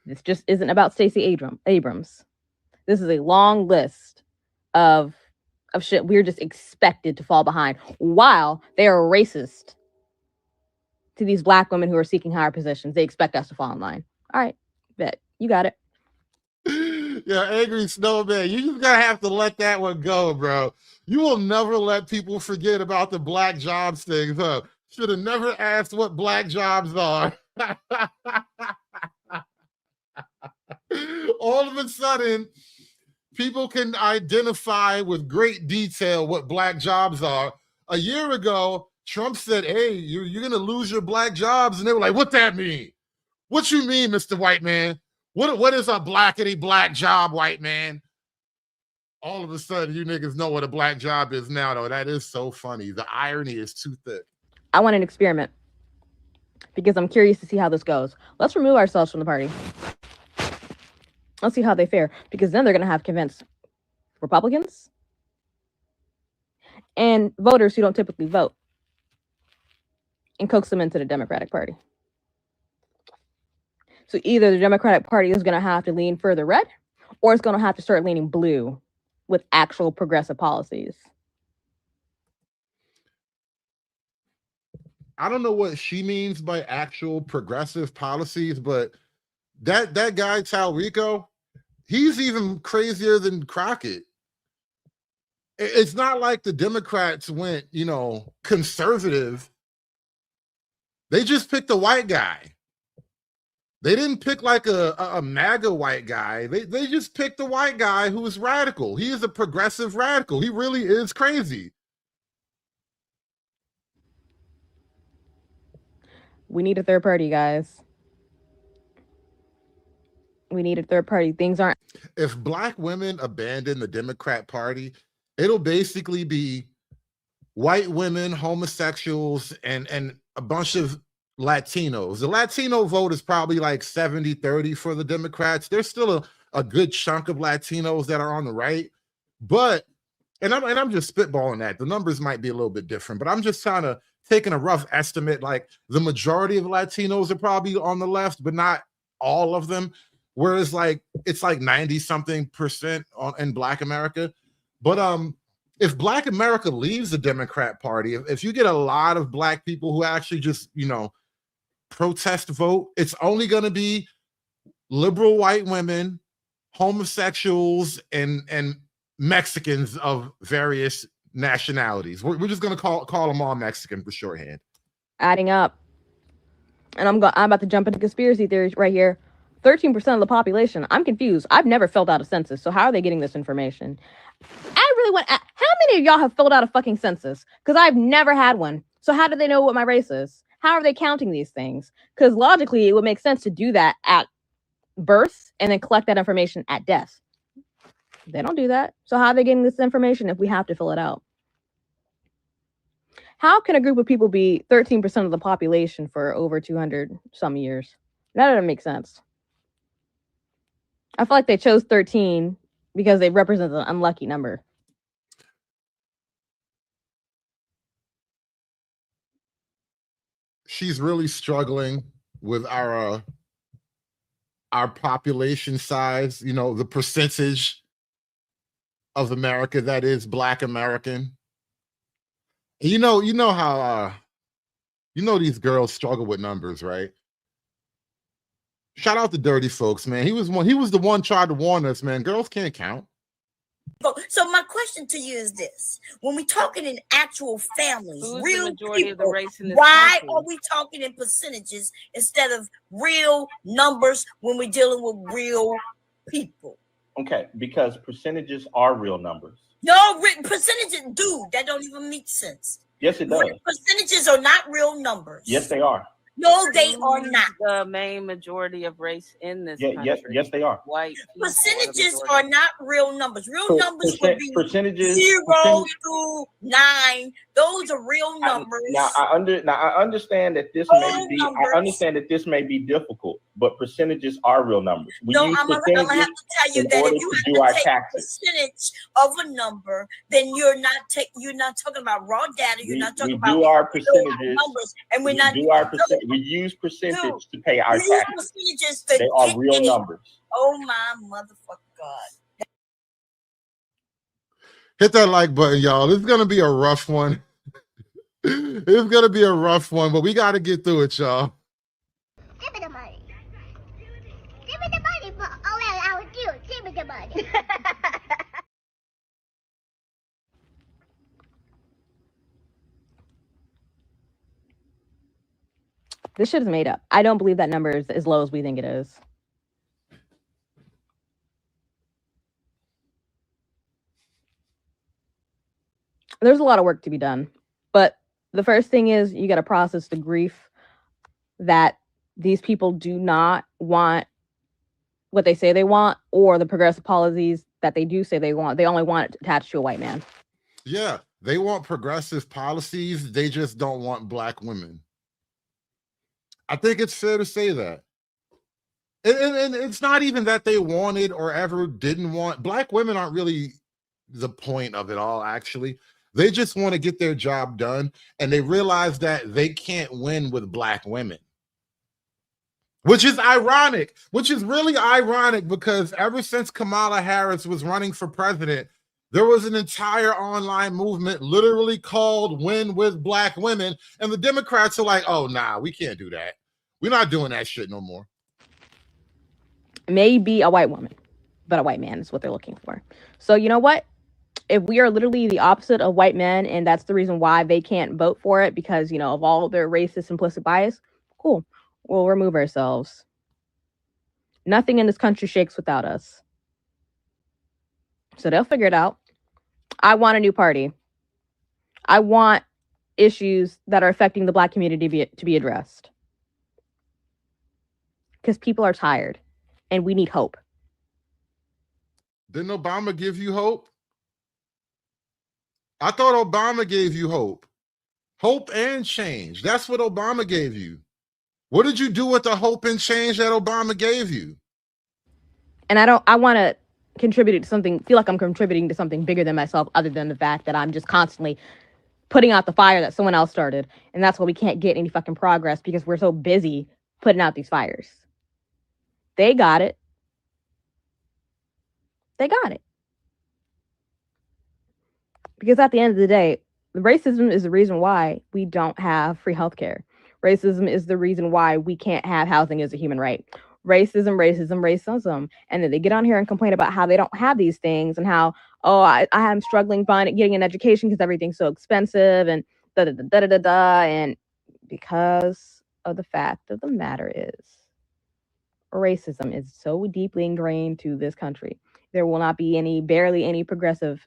X: This just isn't about Stacey Abrams. This is a long list of shit we're just expected to fall behind, while they are racist to these black women who are seeking higher positions. They expect us to fall in line. All right, bet. You got it.
K: Yeah, Angry Snowman, you just gotta have to let that one go, bro. You will never let people forget about the black jobs things, huh? Should have never asked what black jobs are. All of a sudden, people can identify with great detail what black jobs are. A year ago, Trump said, hey, you're gonna lose your black jobs. And they were like, what that mean? What you mean, Mr. White Man? What is a blackity black job, white man? All of a sudden, you niggas know what a black job is now, though. That is so funny. The irony is too thick.
X: I want an experiment because I'm curious to see how this goes. Let's remove ourselves from the party. Let's see how they fare, because then they're going to have to convince Republicans and voters who don't typically vote and coax them into the Democratic Party. So either the Democratic Party is going to have to lean further red, or it's going to have to start leaning blue with actual progressive policies.
K: I don't know what she means by actual progressive policies, but that guy Talrico, he's even crazier than Crockett. It's not like the Democrats went, conservative. They just picked a white guy. They didn't pick like a MAGA white guy. They just picked a white guy who is radical. He is a progressive radical. He really is crazy.
X: We need a third party, guys. We need a third party. Things aren't.
K: If black women abandon the Democrat Party, it'll basically be white women, homosexuals, and a bunch of Latinos. The Latino vote is probably like 70-30 for the Democrats. There's still a good chunk of Latinos that are on the right, but I'm just spitballing that. The numbers might be a little bit different, but I'm just trying to taking a rough estimate. Like the majority of Latinos are probably on the left, but not all of them. Whereas like it's like 90-something% in Black America. But if Black America leaves the Democrat Party, if you get a lot of Black people who actually just protest vote, it's only going to be liberal white women, homosexuals, and Mexicans of various nationalities. We're just gonna call them all Mexican for shorthand.
X: Adding up. And I'm about to jump into conspiracy theories right here. 13% of the population. I'm confused. I've never filled out a census. So how are they getting this information? I really want. How many of y'all have filled out a fucking census? Because I've never had one. So how do they know what my race is? How are they counting these things? Because logically, it would make sense to do that at birth and then collect that information at death. They don't do that. So how are they getting this information if we have to fill it out? How can a group of people be 13% of the population for over 200 some years? That doesn't make sense. I feel like they chose 13 because they represent an unlucky number.
K: She's really struggling with our population size, you know, the percentage of America that is Black American. You know how these girls struggle with numbers, right? Shout out to Dirty Folks, man. He was the one tried to warn us, man. Girls can't count.
B: So my question to you is this: when we talking in actual families,
E: Who's
B: real
E: the majority
B: people,
E: of the race in this
B: why
E: country?
B: are we talking in percentages instead of real numbers when we're dealing with real people?
H: Okay, because percentages are real numbers.
B: No, percentages, dude, that don't even make sense.
H: Yes, it does.
B: Percentages are not real numbers.
H: Yes, they are.
B: No, they are not.
E: The main majority of race in this
H: Yes,
E: country.
H: they are.
E: White people
B: Percentages are not real numbers. Real numbers would be
H: percentages
B: 0 through 9. Those are real numbers.
H: Now I understand that this may be. I understand that this may be difficult, but percentages are real numbers. We
B: No,
H: use
B: I'm gonna have to tell you
H: in
B: that
H: order
B: if you
H: to
B: have
H: do our
B: to take a
H: taxes.
B: percentage of a number, then you're not talking about raw data. You're not talking
H: We
B: about
H: do our
B: real
H: percentages.
B: numbers, and we're
H: We
B: not.
H: do our percent. We use percentage to pay our
B: We use
H: taxes.
B: percentages to
H: They are
B: get
H: real
B: it.
H: numbers.
B: Oh my motherfucking God!
K: Hit that like button, y'all. This is gonna be a rough one. It's gonna be a rough one, but we got to get through it, y'all.
J: Give me the money. Give me the money for all that I would do. Give me the money.
X: This shit is made up. I don't believe that number is as low as we think it is. There's a lot of work to be done. But the first thing is you got to process the grief that these people do not want what they say they want, or the progressive policies that they do say they want. They only want it attached to a white man.
K: Yeah, they want progressive policies. They just don't want Black women. I think it's fair to say that. And it's not even that they wanted or ever didn't want. Black women aren't really the point of it all, actually. They just want to get their job done, and they realize that they can't win with Black women. Which is ironic, which is really ironic, because ever since Kamala Harris was running for president, there was an entire online movement literally called Win with Black Women. And the Democrats are like, oh, nah, we can't do that. We're not doing that shit no more.
X: Maybe a white woman, but a white man is what they're looking for. So you know what? If we are literally the opposite of white men, and that's the reason why they can't vote for it, because, you know, of all their racist, implicit bias, cool. We'll remove ourselves. Nothing in this country shakes without us. So they'll figure it out. I want a new party. I want issues that are affecting the Black community to be addressed. Because people are tired and we need hope.
K: Didn't Obama give you hope? I thought Obama gave you hope. Hope and change. That's what Obama gave you. What did you do with the hope and change that Obama gave you?
X: And I want to contribute to something, feel like I'm contributing to something bigger than myself, other than the fact that I'm just constantly putting out the fire that someone else started. And that's why we can't get any fucking progress, because we're so busy putting out these fires. They got it. They got it. Because at the end of the day, racism is the reason why we don't have free healthcare. Racism is the reason why we can't have housing as a human right. Racism. And then they get on here and complain about how they don't have these things and how, oh, I am struggling getting an education because everything's so expensive and da da da da da da da. And because of the fact of the matter is, racism is so deeply ingrained to this country. There will not be barely any progressive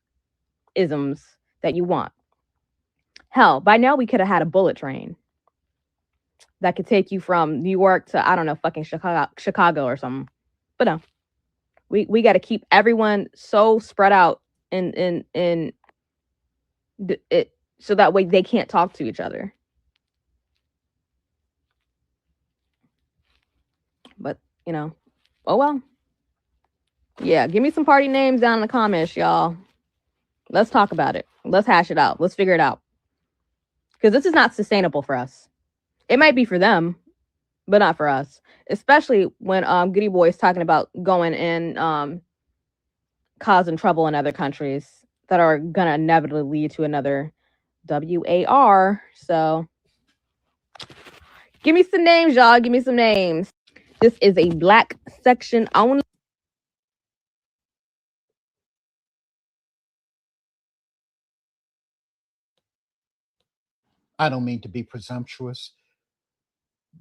X: isms that you want. Hell, by now we could have had a bullet train that could take you from New York to, I don't know, fucking Chicago or something. But no, we got to keep everyone so spread out in it, so that way they can't talk to each other. But, you know, oh well. Yeah, give me some party names down in the comments, y'all. Let's talk about it. Let's hash it out. Let's figure it out. Because this is not sustainable for us. It might be for them, but not for us. Especially when Goody Boy is talking about going and causing trouble in other countries that are going to inevitably lead to another WAR. So give me some names, y'all. Give me some names. This is a black section only.
A: I don't mean to be presumptuous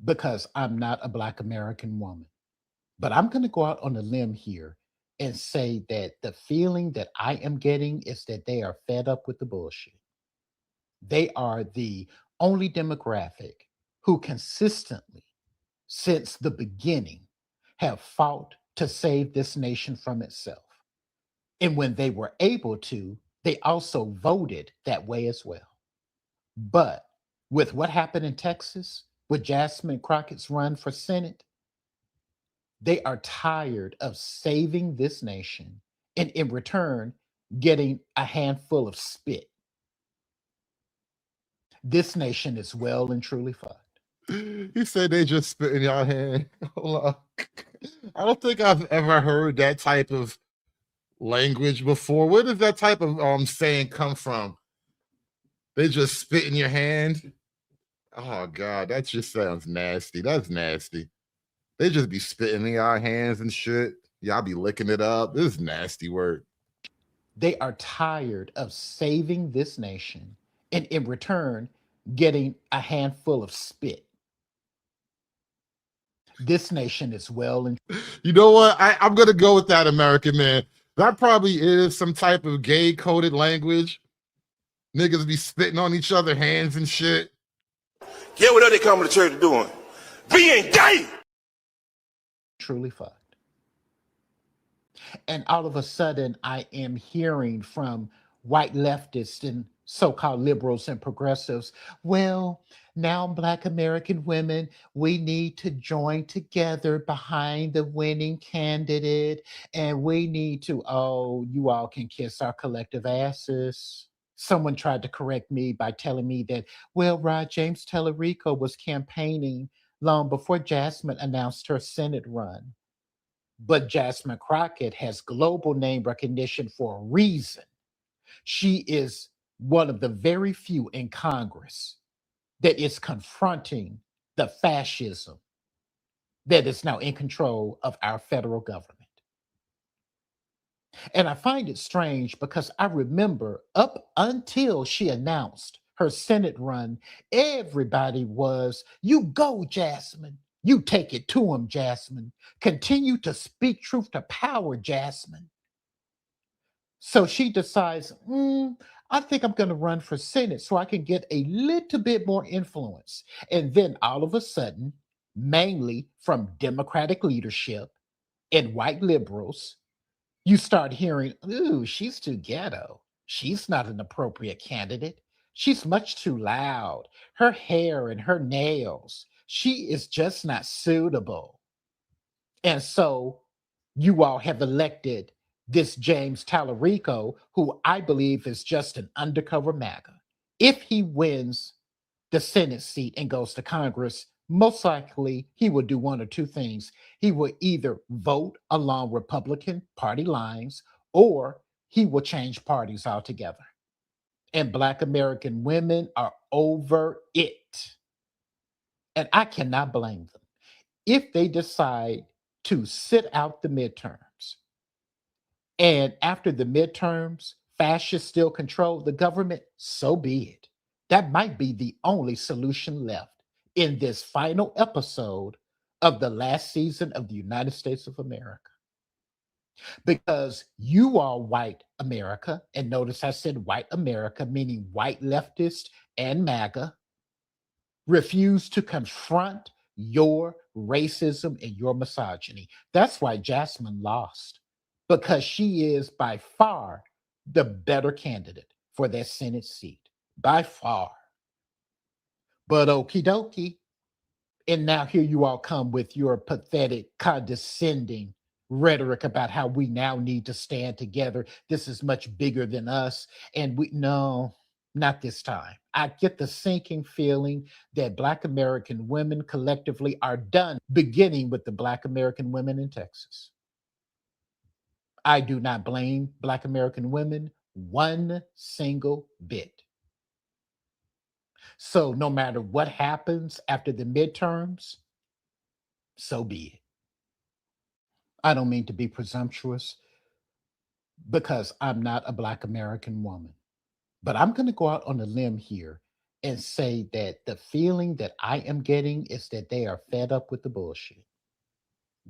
A: because I'm not a Black American woman, but I'm going to go out on a limb here and say that the feeling that I am getting is that they are fed up with the bullshit. They are the only demographic who consistently, since the beginning, have fought to save this nation from itself. And when they were able to, they also voted that way as well. But with what happened in Texas, with Jasmine Crockett's run for Senate, they are tired of saving this nation and in return, getting a handful of spit. This nation is well and truly fucked.
K: He said they just spit in y'all hand. Hold on. I don't think I've ever heard that type of language before. Where does that type of saying come from? They just spit in your hand? Oh God, that just sounds nasty. That's nasty. They just be spitting in y'all hands and shit. Y'all be licking it up. This is nasty work.
A: They are tired of saving this nation and in return, getting a handful of spit. This nation is well and
K: you know what? I'm gonna go with that, American man. That probably is some type of gay coded language. Niggas be spitting on each other hands and shit.
L: Yeah, what are they coming to church doing? Being gay.
A: Truly fucked. And all of a sudden, I am hearing from white leftists and so-called liberals and progressives, well, now Black American women, we need to join together behind the winning candidate, and we need to, oh, you all can kiss our collective asses. Someone tried to correct me by telling me that, well, Rod James Tallarico was campaigning long before Jasmine announced her Senate run. But Jasmine Crockett has global name recognition for a reason. She is one of the very few in Congress that is confronting the fascism that is now in control of our federal government. And I find it strange because I remember up until she announced her Senate run, everybody was, you go, Jasmine. You take it to him, Jasmine. Continue to speak truth to power, Jasmine. So she decides, I think I'm going to run for Senate so I can get a little bit more influence. And then all of a sudden, mainly from Democratic leadership and white liberals, you start hearing, ooh, she's too ghetto. She's not an appropriate candidate. She's much too loud. Her hair and her nails, she is just not suitable. And so you all have elected this James Tallarico, who I believe is just an undercover MAGA. If he wins the Senate seat and goes to Congress, most likely he will do one or two things. He will either vote along Republican Party lines, or he will change parties altogether. And Black American women are over it. And I cannot blame them. If they decide to sit out the midterms, and after the midterms, fascists still control the government, so be it. That might be the only solution left in this final episode of the last season of the United States of America. Because you all white America, and notice I said white America, meaning white leftists and MAGA, refuse to confront your racism and your misogyny. That's why Jasmine lost, because she is by far the better candidate for that Senate seat, by far. But okie dokie. And now here you all come with your pathetic, condescending rhetoric about how we now need to stand together. This is much bigger than us. And no, not this time. I get the sinking feeling that Black American women collectively are done, beginning with the Black American women in Texas. I do not blame Black American women one single bit. So no matter what happens after the midterms, so be it. I don't mean to be presumptuous because I'm not a Black American woman, but I'm going to go out on a limb here and say that the feeling that I am getting is that they are fed up with the bullshit.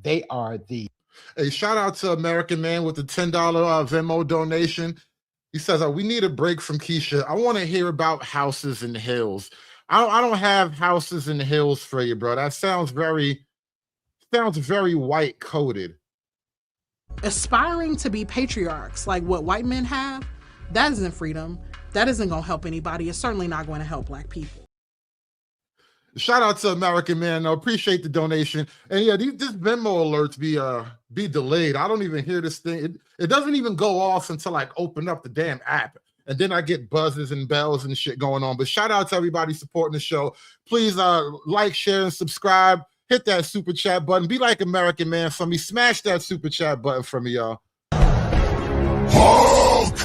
A: They are the...
K: Hey, shout out to American Man with the $10 Venmo donation. He says, we need a break from Keisha. I want to hear about houses in the hills. I don't have houses in the hills for you, bro. That sounds very white coded.
C: Aspiring to be patriarchs like what white men have, that isn't freedom. That isn't going to help anybody. It's certainly not going to help Black people.
K: Shout out to American Man. I appreciate the donation. And yeah, this Venmo alerts be delayed. I don't even hear this thing. It doesn't even go off until I open up the damn app. And then I get buzzes and bells and shit going on. But shout out to everybody supporting the show. Please like, share, and subscribe. Hit that super chat button. Be like American Man for me. Smash that super chat button for me, y'all.
L: Hulk!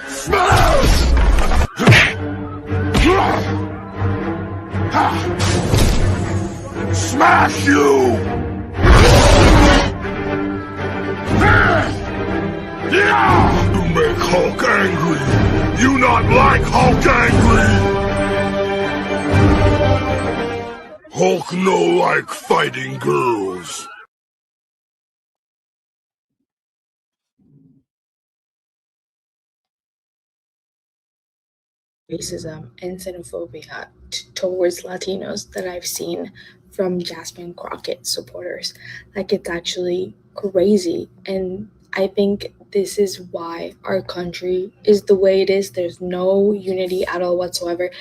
L: Smash! Smash you! You make Hulk angry. You not like Hulk angry. Hulk no like fighting girls.
N: Racism and xenophobia towards Latinos that I've seen from Jasmine Crockett supporters. Like, it's actually crazy. And I think this is why our country is the way it is. There's no unity at all whatsoever.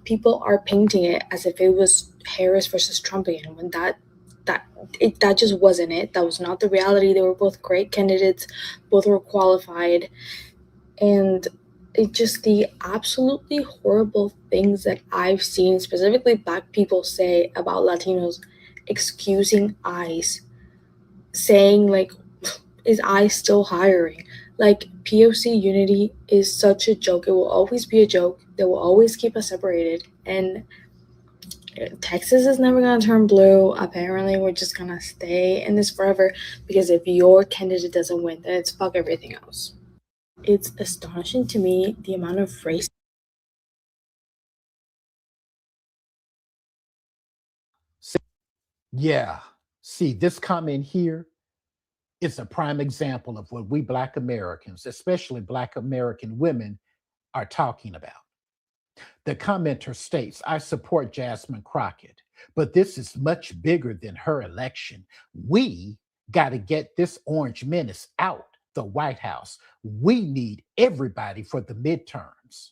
N: People are painting it as if it was Harris versus Trump again, when that just wasn't it. That was not the reality. They were both great candidates. Both were qualified. And it just the absolutely horrible things that I've seen, specifically Black people say about Latinos, excusing ICE, saying like, is ICE still hiring? Like, POC unity is such a joke. It will always be a joke. They will always keep us separated. And Texas is never going to turn blue. Apparently, we're just going to stay in this forever, because if your candidate doesn't win, then it's fuck everything else. It's astonishing to me the amount of race.
A: Yeah. See, this comment here is a prime example of what we Black Americans, especially Black American women, are talking about. The commenter states, I support Jasmine Crockett, but this is much bigger than her election. We got to get this orange menace out the White House. We need everybody for the midterms.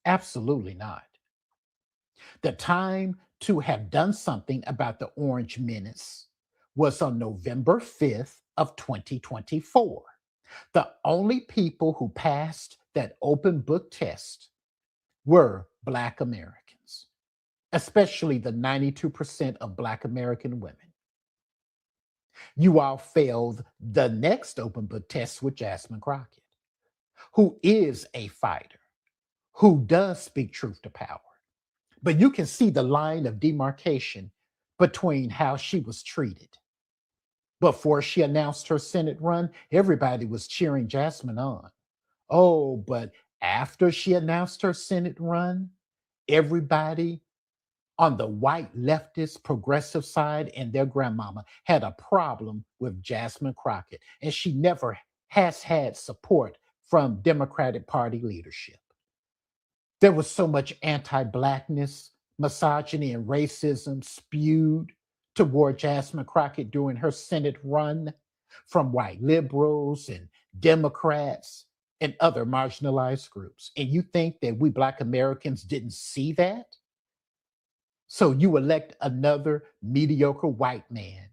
A: Absolutely not. The time to have done something about the orange menace was on November 5th of 2024. The only people who passed that open book test were Black Americans, especially the 92% of Black American women. You all failed the next open book test with Jasmine Crockett, who is a fighter, who does speak truth to power. But you can see the line of demarcation between how she was treated. Before she announced her Senate run, everybody was cheering Jasmine on. Oh, but after she announced her Senate run, everybody on the white leftist progressive side and their grandmama had a problem with Jasmine Crockett, and she never has had support from Democratic Party leadership. There was so much anti-blackness, misogyny, and racism spewed toward Jasmine Crockett during her Senate run from white liberals and Democrats and other marginalized groups. And you think that we Black Americans didn't see that? So you elect another mediocre white man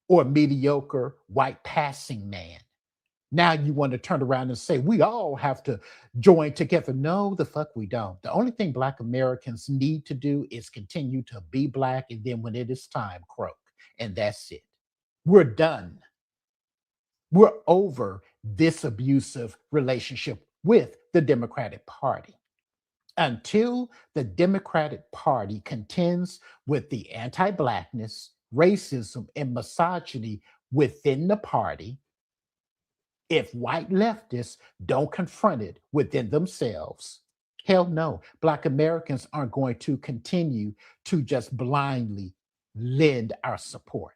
A: or mediocre white passing man. Now you want to turn around and say, we all have to join together. No, the fuck we don't. The only thing Black Americans need to do is continue to be Black, and then when it is time, croak. And that's it. We're done. We're over this abusive relationship with the Democratic Party. Until the Democratic Party contends with the anti-Blackness, racism, and misogyny within the party, if white leftists don't confront it within themselves, hell no, Black Americans aren't going to continue to just blindly lend our support.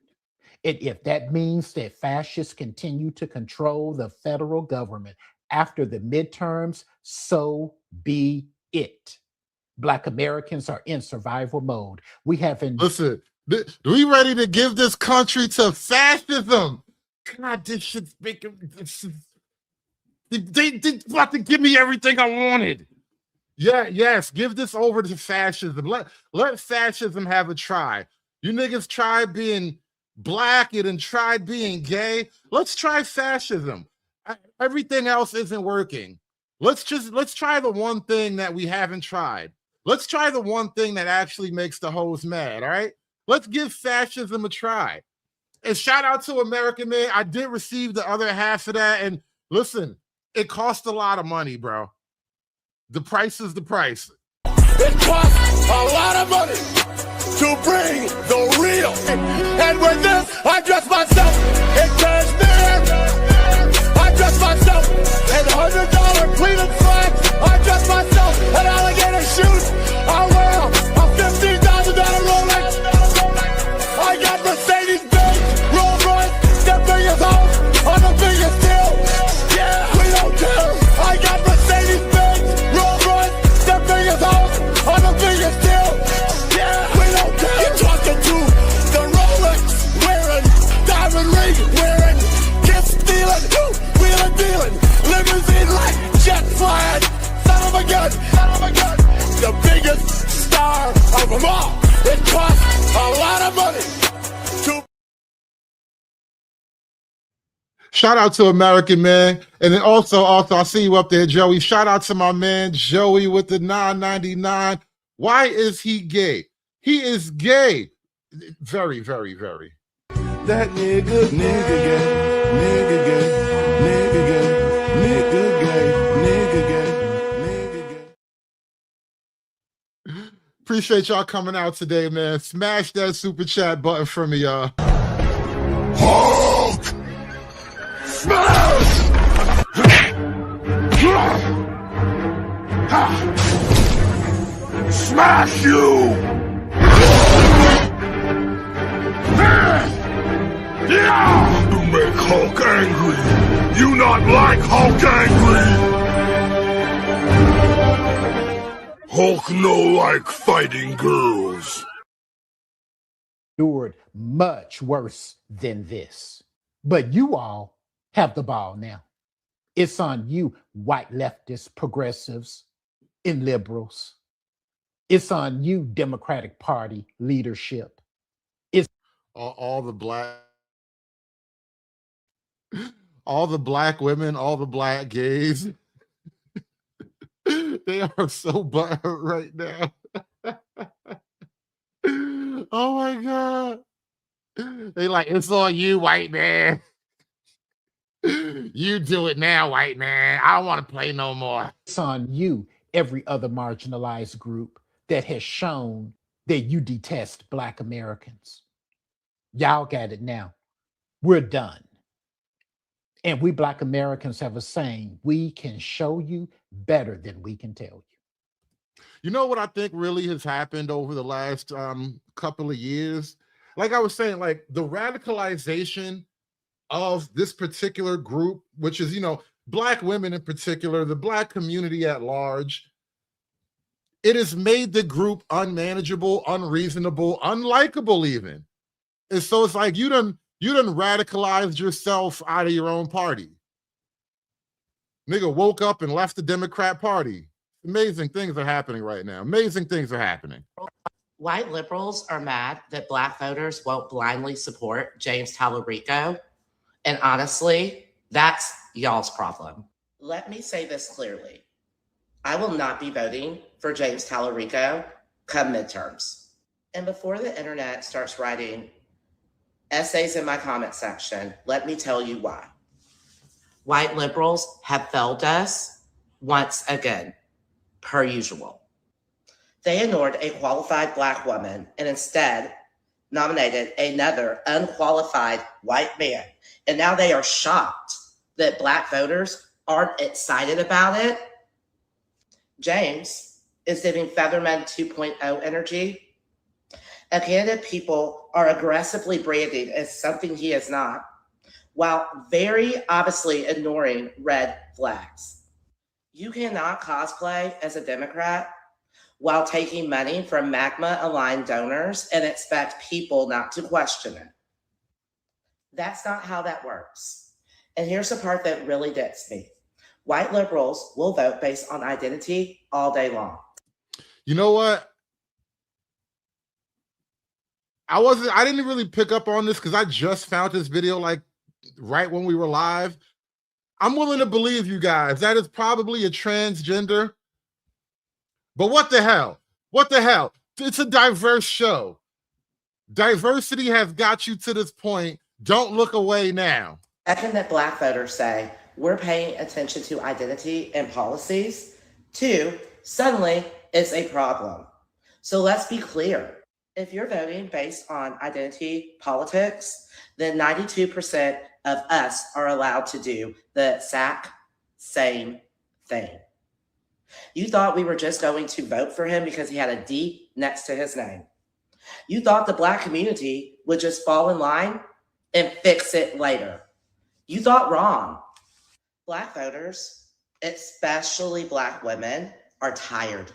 A: And if that means that fascists continue to control the federal government after the midterms, so be it. Black Americans are in survival mode. We haven't.
K: Listen, we ready to give this country to fascism. God, this shit's making. They about to give me everything I wanted. Yeah, yes, give this over to fascism. Let fascism have a try. You niggas tried being Black and tried being gay. Let's try fascism. Everything else isn't working. Let's try the one thing that we haven't tried. Let's try the one thing that actually makes the hoes mad, all right? Let's give fascism a try. And shout out to American Man. I did receive the other half of that. And listen, it cost a lot of money, bro. The price is the price.
L: It costs a lot of money to bring the real. And with this, I dress myself in cashmere. I dress myself in $100 Cleveland flags. I dress myself in alligator shoes. I wear a $15,000 Rolex. I got Mercedes-Benz, Rolls-Royce, them biggest hoes on the biggest deal. Yeah, we don't care. I got Mercedes-Benz, Rolls-Royce, them biggest hoes on the biggest deal. Yeah, we don't care. You're talking to the Rolex wearing, diamond ring wearing, gift stealing, wheeling dealing, limousine like jet flying, son of a gun, the biggest star of them all. It costs a lot of money to.
K: Shout out to American Man. And then also, I see you up there, Joey. Shout out to my man, Joey, with the $9.99. Why is he gay? He is gay. Very, very, very.
L: That nigga gay, nigga gay, nigga gay, nigga gay, nigga gay, nigga gay.
K: Appreciate y'all coming out today, man. Smash that super chat button for me, y'all.
L: Hulk! Smash! Smash you! You make Hulk angry. You not like Hulk angry. Hulk no like fighting girls.
A: Endured much worse than this. But you all have the ball now. It's on you, white leftists, progressives, and liberals. It's on you, Democratic Party leadership. It's
K: all the black women, all the black gays. They are so butthurt right now. Oh my God. They like, it's on you, white man. You do it now, white man. I don't want to play no more.
A: It's on you, every other marginalized group that has shown that you detest Black Americans. Y'all got it now. we're done. And we Black Americans have a saying, we can show you better than we can tell you.
K: You know what I think really has happened over the last couple of years? Like I was saying, like the radicalization of this particular group, which is, you know, Black women in particular, the Black community at large, it has made the group unmanageable, unreasonable, unlikable even. And so it's like you done radicalized yourself out of your own party. Nigga woke up and left the Democrat Party. Amazing things are happening right now. Amazing things are happening.
D: White liberals are mad that Black voters won't blindly support James Tallarico. And honestly, that's y'all's problem. Let me say this clearly. I will not be voting for James Tallarico come midterms. And before the internet starts writing essays in my comment section, let me tell you why. White liberals have failed us once again, per usual. They ignored a qualified Black woman and instead nominated another unqualified white man. And now they are shocked that Black voters aren't excited about it. James is giving Featherman 2.0 energy. A candidate people are aggressively branding as something he is not, while very obviously ignoring red flags. You cannot cosplay as a Democrat while taking money from MAGMA-aligned donors and expect people not to question it. That's not how that works. And here's the part that really gets me. White liberals will vote based on identity all day long.
K: You know what? I didn't really pick up on this because I just found this video like right when we were live. I'm willing to believe you guys. That is probably a transgender. But what the hell? What the hell? It's a diverse show. Diversity has got you to this point. Don't look away now.
D: Second, that Black voters say we're paying attention to identity and policies. Two, suddenly it's a problem. So let's be clear. If you're voting based on identity politics, then 92% of us are allowed to do the exact same thing. You thought we were just going to vote for him because he had a D next to his name. You thought the Black community would just fall in line and fix it later. You thought wrong. Black voters, especially Black women, are tired.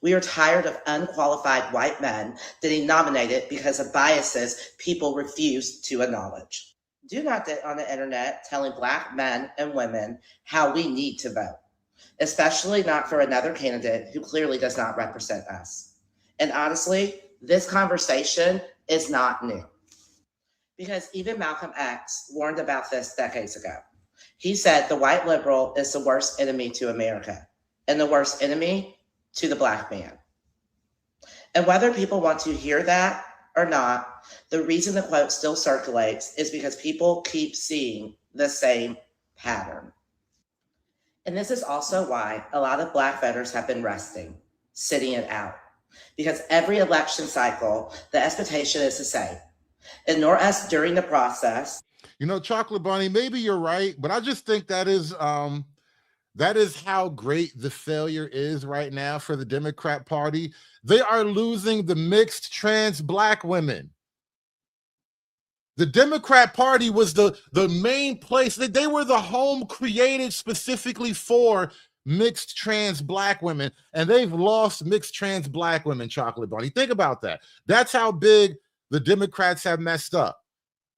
D: We are tired of unqualified white men getting nominated because of biases people refuse to acknowledge. Do not get on the internet telling Black men and women how we need to vote, especially not for another candidate who clearly does not represent us. And honestly, this conversation is not new because even Malcolm X warned about this decades ago. He said the white liberal is the worst enemy to America and the worst enemy to the Black man. And whether people want to hear that or not, the reason the quote still circulates is because people keep seeing the same pattern. And this is also why a lot of Black voters have been resting, sitting it out. Because every election cycle, the expectation is the same. Ignore us during the process.
K: You know, Chocolate Bunny, maybe you're right, but I just think that is how great the failure is right now for the Democrat Party. They are losing the mixed trans Black women. The Democrat Party was the main place. They were the home created specifically for mixed trans Black women, and they've lost mixed trans Black women, Chocolate Bunny. Think about that. That's how big the Democrats have messed up.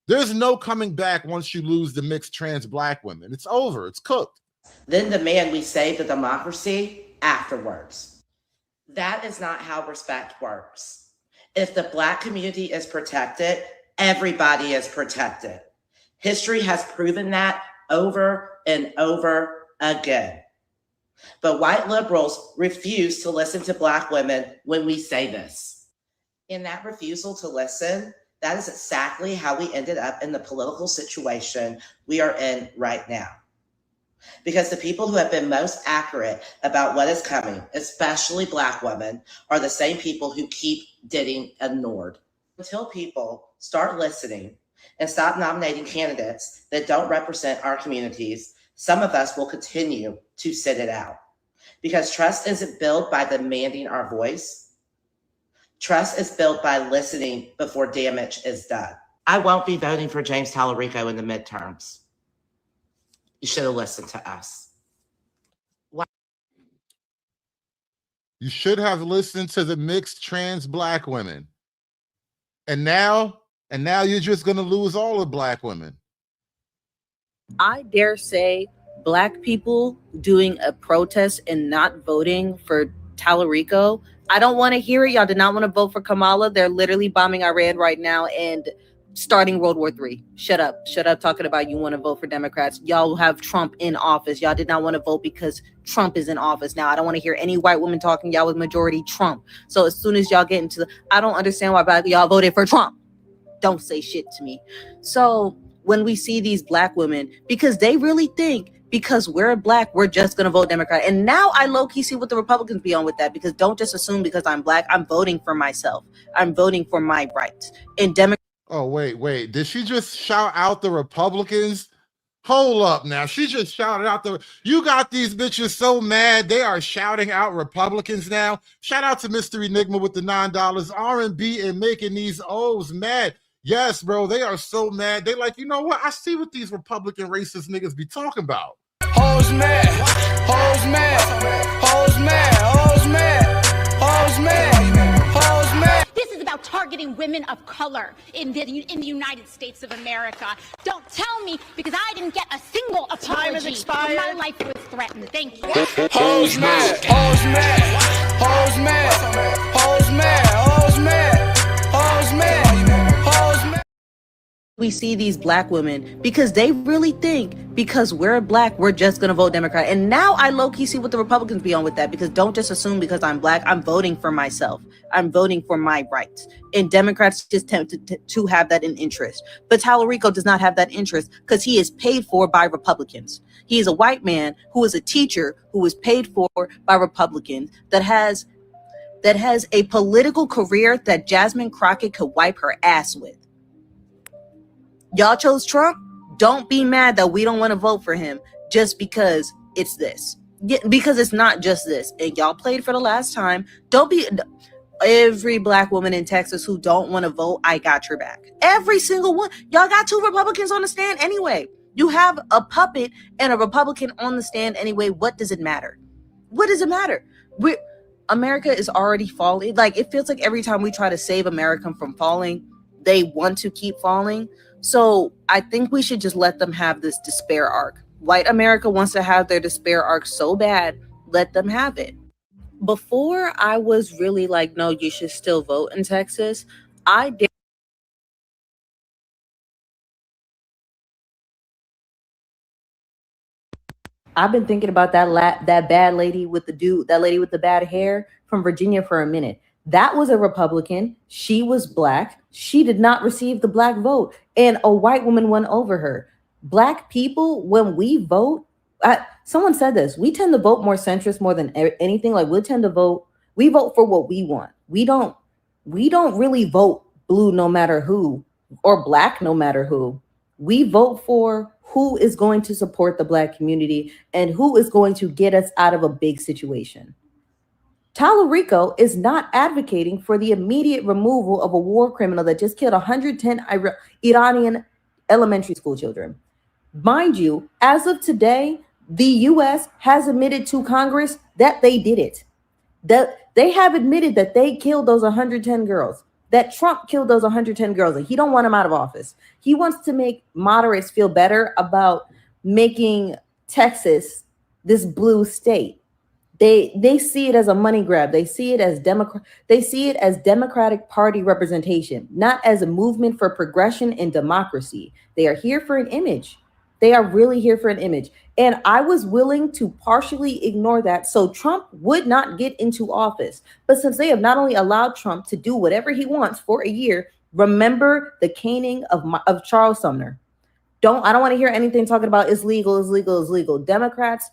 K: There's no coming back once you lose the mixed trans Black women. It's over. It's cooked.
D: Then demand we save the democracy afterwards. That is not how respect works. If the Black community is protected, everybody is protected. History has proven that over and over again. But white liberals refuse to listen to Black women when we say this. In that refusal to listen, that is exactly how we ended up in the political situation we are in right now. Because the people who have been most accurate about what is coming, especially Black women, are the same people who keep getting ignored. Until people start listening and stop nominating candidates that don't represent our communities, some of us will continue to sit it out. Because trust isn't built by demanding our voice. Trust is built by listening before damage is done. I won't be voting for James Tallarico in the midterms. You should have listened to us.
K: You should have listened to the mixed trans black women. And now you're just going to lose all the black women.
F: I dare say black people doing a protest and not voting for Tallarico. I don't want to hear it. Y'all did not want to vote for Kamala. They're literally bombing Iran right now and starting World War III. Shut up. Shut up talking about you want to vote for Democrats. Y'all have Trump in office. Y'all did not want to vote because Trump is in office now. I don't want to hear any white women talking. Y'all was majority Trump. So as soon as y'all get into I don't understand why y'all voted for Trump. Don't say shit to me. So when we see these black women, because they really think because we're black, we're just going to vote Democrat. And now I low-key see what the Republicans be on with that, because don't just assume because I'm black, I'm voting for myself. I'm voting for my rights. And
K: Oh, wait. Did she just shout out the Republicans? Hold up now. She just shouted out you got these bitches so mad they are shouting out Republicans now. Shout out to Mr. Enigma with the $9 R&B and making these O's mad. Yes, bro, they are so mad. They like, you know what? I see what these Republican racist niggas be talking about.
Q: Hoes mad, hoes mad, hoes mad, hoes mad, hoes mad, hoes mad.
G: This is about targeting women of color in the United States of America. Don't tell me, because I didn't get a single
V: Time has
G: apology
V: expired.
G: when my life was threatened. Thank you.
Q: Hoes mad, hoes mad, hoes mad, hoes mad, hoes mad, hoes mad, hoes mad.
F: we see these black women, because they really think because we're black, we're just going to vote Democrat. And now I low-key see what the Republicans be on with that, because don't just assume because I'm black, I'm voting for myself. I'm voting for my rights. And Democrats just tempted to have that in interest. But Tallarico does not have that interest because he is paid for by Republicans. He is a white man who is a teacher who is paid for by Republicans that has a political career that Jasmine Crockett could wipe her ass with. Y'all chose Trump. Don't be mad that we don't want to vote for him just because it's this. Because it's not just this. And y'all played for the last time. Don't be... Every black woman in Texas who don't want to vote, I got your back. Every single one. Y'all got 2 Republicans on the stand anyway. You have a puppet and a Republican on the stand anyway. What does it matter? What does it matter? America is already falling. Like, it feels like every time we try to save America from falling, they want to keep falling. So I think we should just let them have this despair arc. White America wants to have their despair arc so bad. Let them have it. Before I was really like, no, you should still vote in Texas. I've been thinking about that bad lady with that lady with the bad hair from Virginia for a minute. That was a Republican. She was black. She did not receive the black vote, and a white woman won over her. Black people, when we vote, someone said this, we tend to vote more centrist more than anything. Like, we vote for what we want. We don't really vote blue no matter who, or black no matter who. We vote for who is going to support the black community and who is going to get us out of a big situation. Tallarico is not advocating for the immediate removal of a war criminal that just killed 110 Iranian elementary school children. Mind you, as of today, the U.S. has admitted to Congress that they did it. That they have admitted that they killed those 110 girls. That Trump killed those 110 girls, and he don't want them out of office. He wants to make moderates feel better about making Texas this blue state. They see it as a money grab. They see it as Democratic Party representation, not as a movement for progression and democracy. They are here for an image. They are really here for an image. And I was willing to partially ignore that so Trump would not get into office. But since they have not only allowed Trump to do whatever he wants for a year, remember the caning of Charles Sumner. I don't want to hear anything talking about it's legal. Democrats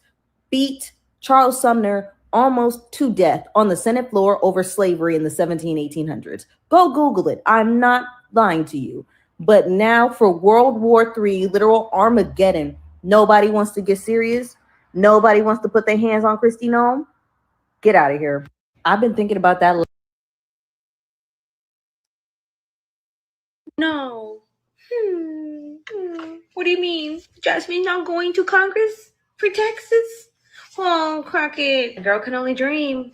F: beat Charles Sumner almost to death on the Senate floor over slavery in the 1800s. Go Google it. I'm not lying to you. But now for World War III, literal Armageddon, nobody wants to get serious. Nobody wants to put their hands on Kristi Noem. Get out of here. I've been thinking about that.
N: No. What do you mean? Jasmine not going to Congress for Texas? Oh, Crockett. A girl can only dream.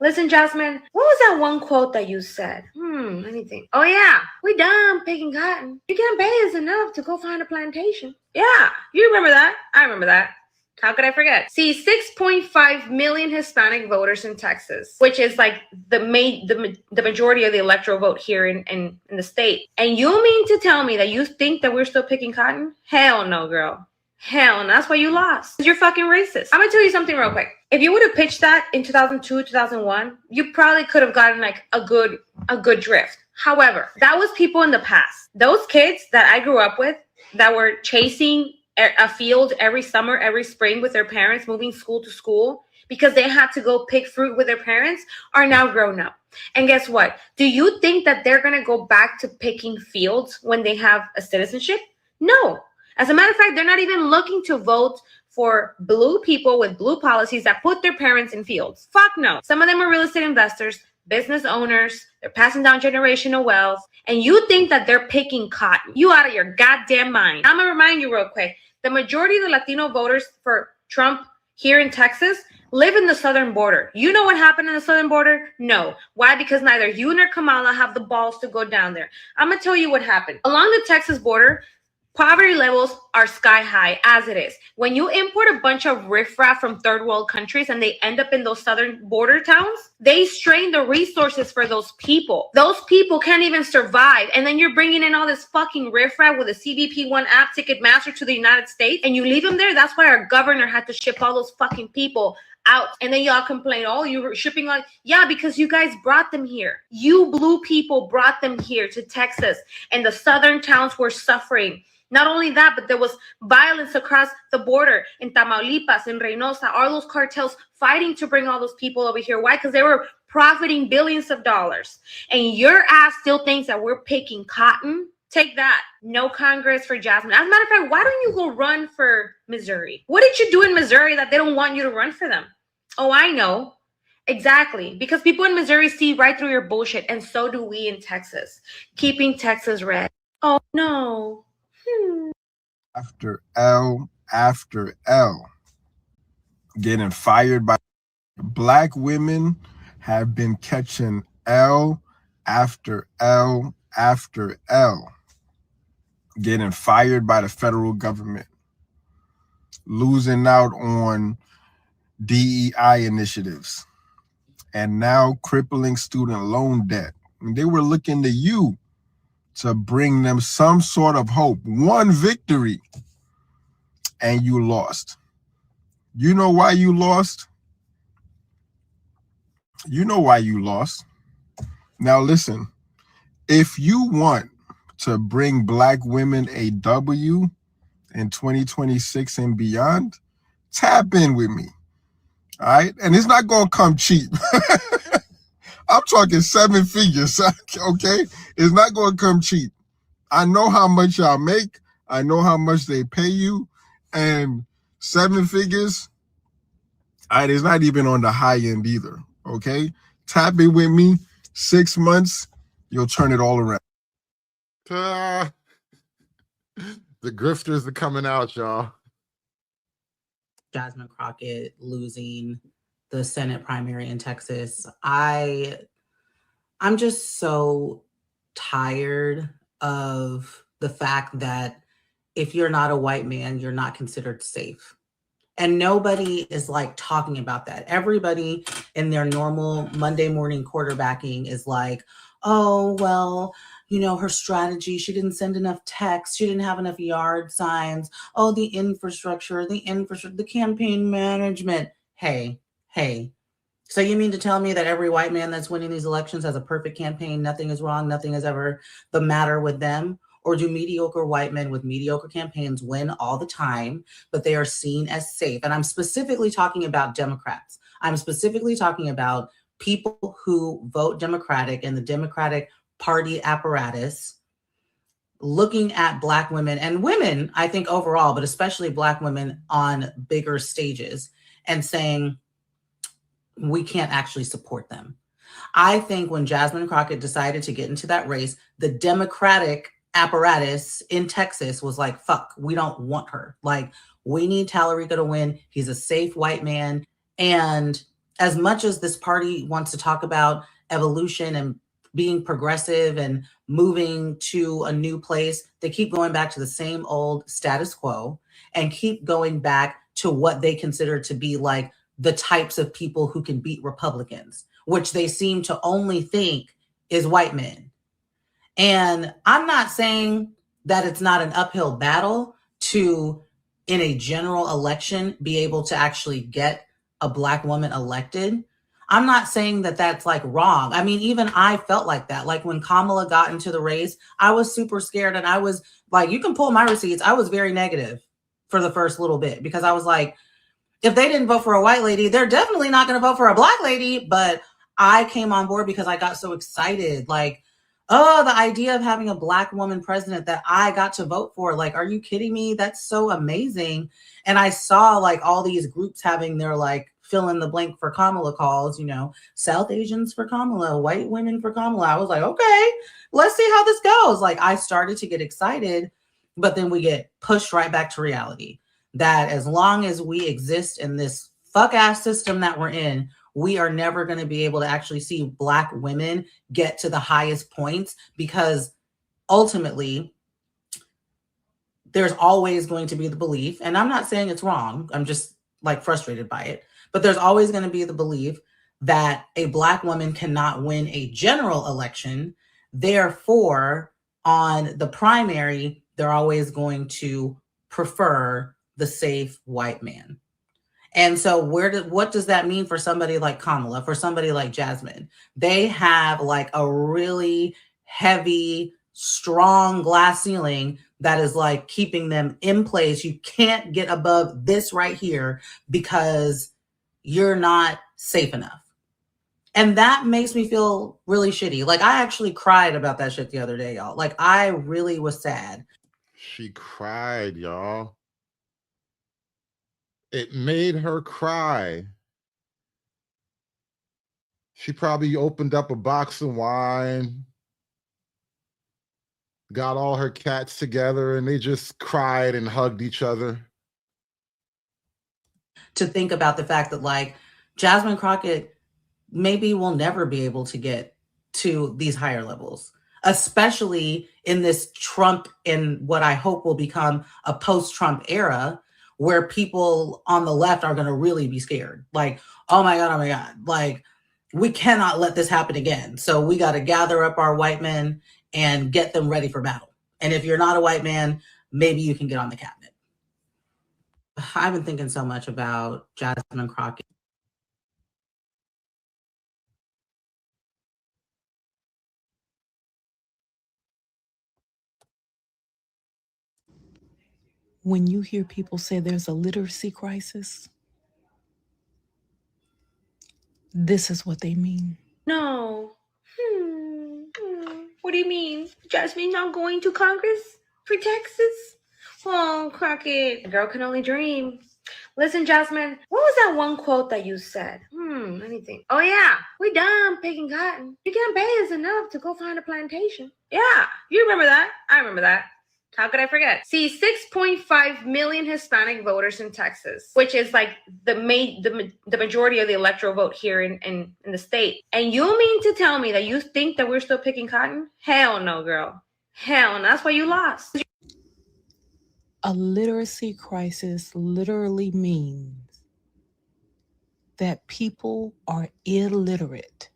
N: Listen, Jasmine, what was that one quote that you said? Let me think. Oh, yeah. We done picking cotton. You can't pay us enough to go find a plantation. Yeah, you remember that. I remember that. How could I forget? See, 6.5 million Hispanic voters in Texas, which is like the majority of the electoral vote here in the state. And you mean to tell me that you think that we're still picking cotton? Hell no, girl. Hell no. That's why you lost. You're fucking racist. I'm gonna tell you something real quick. If you would have pitched that in 2002, 2001, you probably could have gotten like a good drift. However, that was people in the past. Those kids that I grew up with that were chasing a field every summer, every spring with their parents, moving school to school because they had to go pick fruit with their parents, are now grown up. And guess what? Do you think that they're going to go back to picking fields when they have a citizenship? No. As a matter of fact, they're not even looking to vote for blue people with blue policies that put their parents in fields. Fuck no. Some of them are real estate investors, business owners. They're passing down generational wealth. And you think that they're picking cotton. You out of your goddamn mind. I'm going to remind you real quick. The majority of the Latino voters for Trump here in Texas live in the southern border. You know what happened in the southern border? No. Why? Because neither you nor Kamala have the balls to go down there. I'm going to tell you what happened. Along the Texas border, poverty levels are sky high as it is. When you import a bunch of riffraff from third world countries and they end up in those southern border towns, they strain the resources for those people. Those people can't even survive. And then you're bringing in all this fucking riffraff with a CBP1 app Ticketmaster to the United States and you leave them there. That's why our governor had to ship all those fucking people out. And then y'all complain, oh, you were shipping on. Yeah, because you guys brought them here. You blue people brought them here to Texas and the southern towns were suffering. Not only that, but there was violence across the border in Tamaulipas, in Reynosa, all those cartels fighting to bring all those people over here. Why? Because they were profiting billions of dollars. And your ass still thinks that we're picking cotton? Take that. No Congress for Jasmine. As a matter of fact, why don't you go run for Missouri? What did you do in Missouri that they don't want you to run for them? Oh, I know. Exactly. Because people in Missouri see right through your bullshit. And so do we in Texas. Keeping Texas red. Oh, no.
M: After L, getting fired by black women have been catching L after L after L, getting fired by the federal government, losing out on DEI initiatives, and now crippling student loan debt. And they were looking to you to bring them some sort of hope, one victory, and you lost. You know why you lost? You know why you lost. Now listen, if you want to bring black women a W in 2026 and beyond, tap in with me, all right? And it's not gonna come cheap. I'm talking 7 figures, okay? It's not going to come cheap. I know how much y'all make. I know how much they pay you. And 7 figures, it's not even on the high end either, okay? Tap in with me. 6 months, you'll turn it all around.
K: The grifters are coming out, y'all.
O: Jasmine Crockett losing the Senate primary in Texas. I'm just so tired of the fact that if you're not a white man, you're not considered safe. And nobody is like talking about that. Everybody in their normal Monday morning quarterbacking is like, oh, well, you know, her strategy, she didn't send enough texts, she didn't have enough yard signs. Oh, the infrastructure, the campaign management. Hey. So you mean to tell me that every white man that's winning these elections has a perfect campaign? Nothing is wrong. Nothing is ever the matter with them? Or do mediocre white men with mediocre campaigns win all the time, but they are seen as safe? And I'm specifically talking about Democrats. I'm specifically talking about people who vote Democratic and the Democratic Party apparatus. looking at Black women and women, I think overall, but especially Black women on bigger stages and saying, we can't actually support them. I think when Jasmine Crockett decided to get into that race, the Democratic apparatus in Texas was like, fuck, we don't want her. Like, we need Tallarico to win. He's a safe white man. And as much as this party wants to talk about evolution and being progressive and moving to a new place, they keep going back to the same old status quo and keep going back to what they consider to be like the types of people who can beat Republicans, which they seem to only think is white men. And I'm not saying that it's not an uphill battle to, in a general election, be able to actually get a Black woman elected. I'm not saying that that's like wrong. I mean, even I felt like that. Like when Kamala got into the race, I was super scared, and I was like, you can pull my receipts. I was very negative for the first little bit because I was like, if they didn't vote for a white lady, they're definitely not going to vote for a Black lady. But I came on board because I got so excited. Like, oh, the idea of having a Black woman president that I got to vote for. Like, are you kidding me? That's so amazing. And I saw like all these groups having their like fill in the blank for Kamala calls, you know, South Asians for Kamala, white women for Kamala. I was like, okay, let's see how this goes. Like, I started to get excited, but then we get pushed right back to reality that as long as we exist in this fuck ass system that we're in, we are never going to be able to actually see Black women get to the highest points, because ultimately there's always going to be the belief, and I'm not saying it's wrong, I'm just like frustrated by it, but there's always going to be the belief that a Black woman cannot win a general election. Therefore, on the primary, they're always going to prefer the safe white man. And so what does that mean for somebody like Kamala, for somebody like Jasmine? They have like a really heavy, strong glass ceiling that is like keeping them in place. You can't get above this right here because you're not safe enough. And that makes me feel really shitty. Like, I actually cried about that shit the other day, y'all. Like, I really was sad.
K: She cried, y'all. It made her cry. She probably opened up a box of wine, got all her cats together, and they just cried and hugged each other.
O: To think about the fact that like Jasmine Crockett maybe will never be able to get to these higher levels, especially in this Trump, in what I hope will become a post-Trump era, where people on the left are going to really be scared. Like, oh my God, like, we cannot let this happen again. So we got to gather up our white men and get them ready for battle. And if you're not a white man, maybe you can get on the cabinet. I've been thinking so much about Jasmine Crockett.
W: When you hear people say there's a literacy crisis, this is what they mean.
N: No. What do you mean? Jasmine not going to Congress for Texas? Oh, Crockett. A girl can only dream. Listen, Jasmine, what was that one quote that you said? Let me think. Oh, yeah. We done picking cotton. You can't pay us enough to go find a plantation. Yeah, you remember that. I remember that. How could I forget? See, 6.5 million Hispanic voters in Texas, which is like the majority of the electoral vote here in the state. And you mean to tell me that you think that we're still picking cotton? Hell no, girl. Hell no. That's why you lost.
W: A literacy crisis literally means that people are illiterate.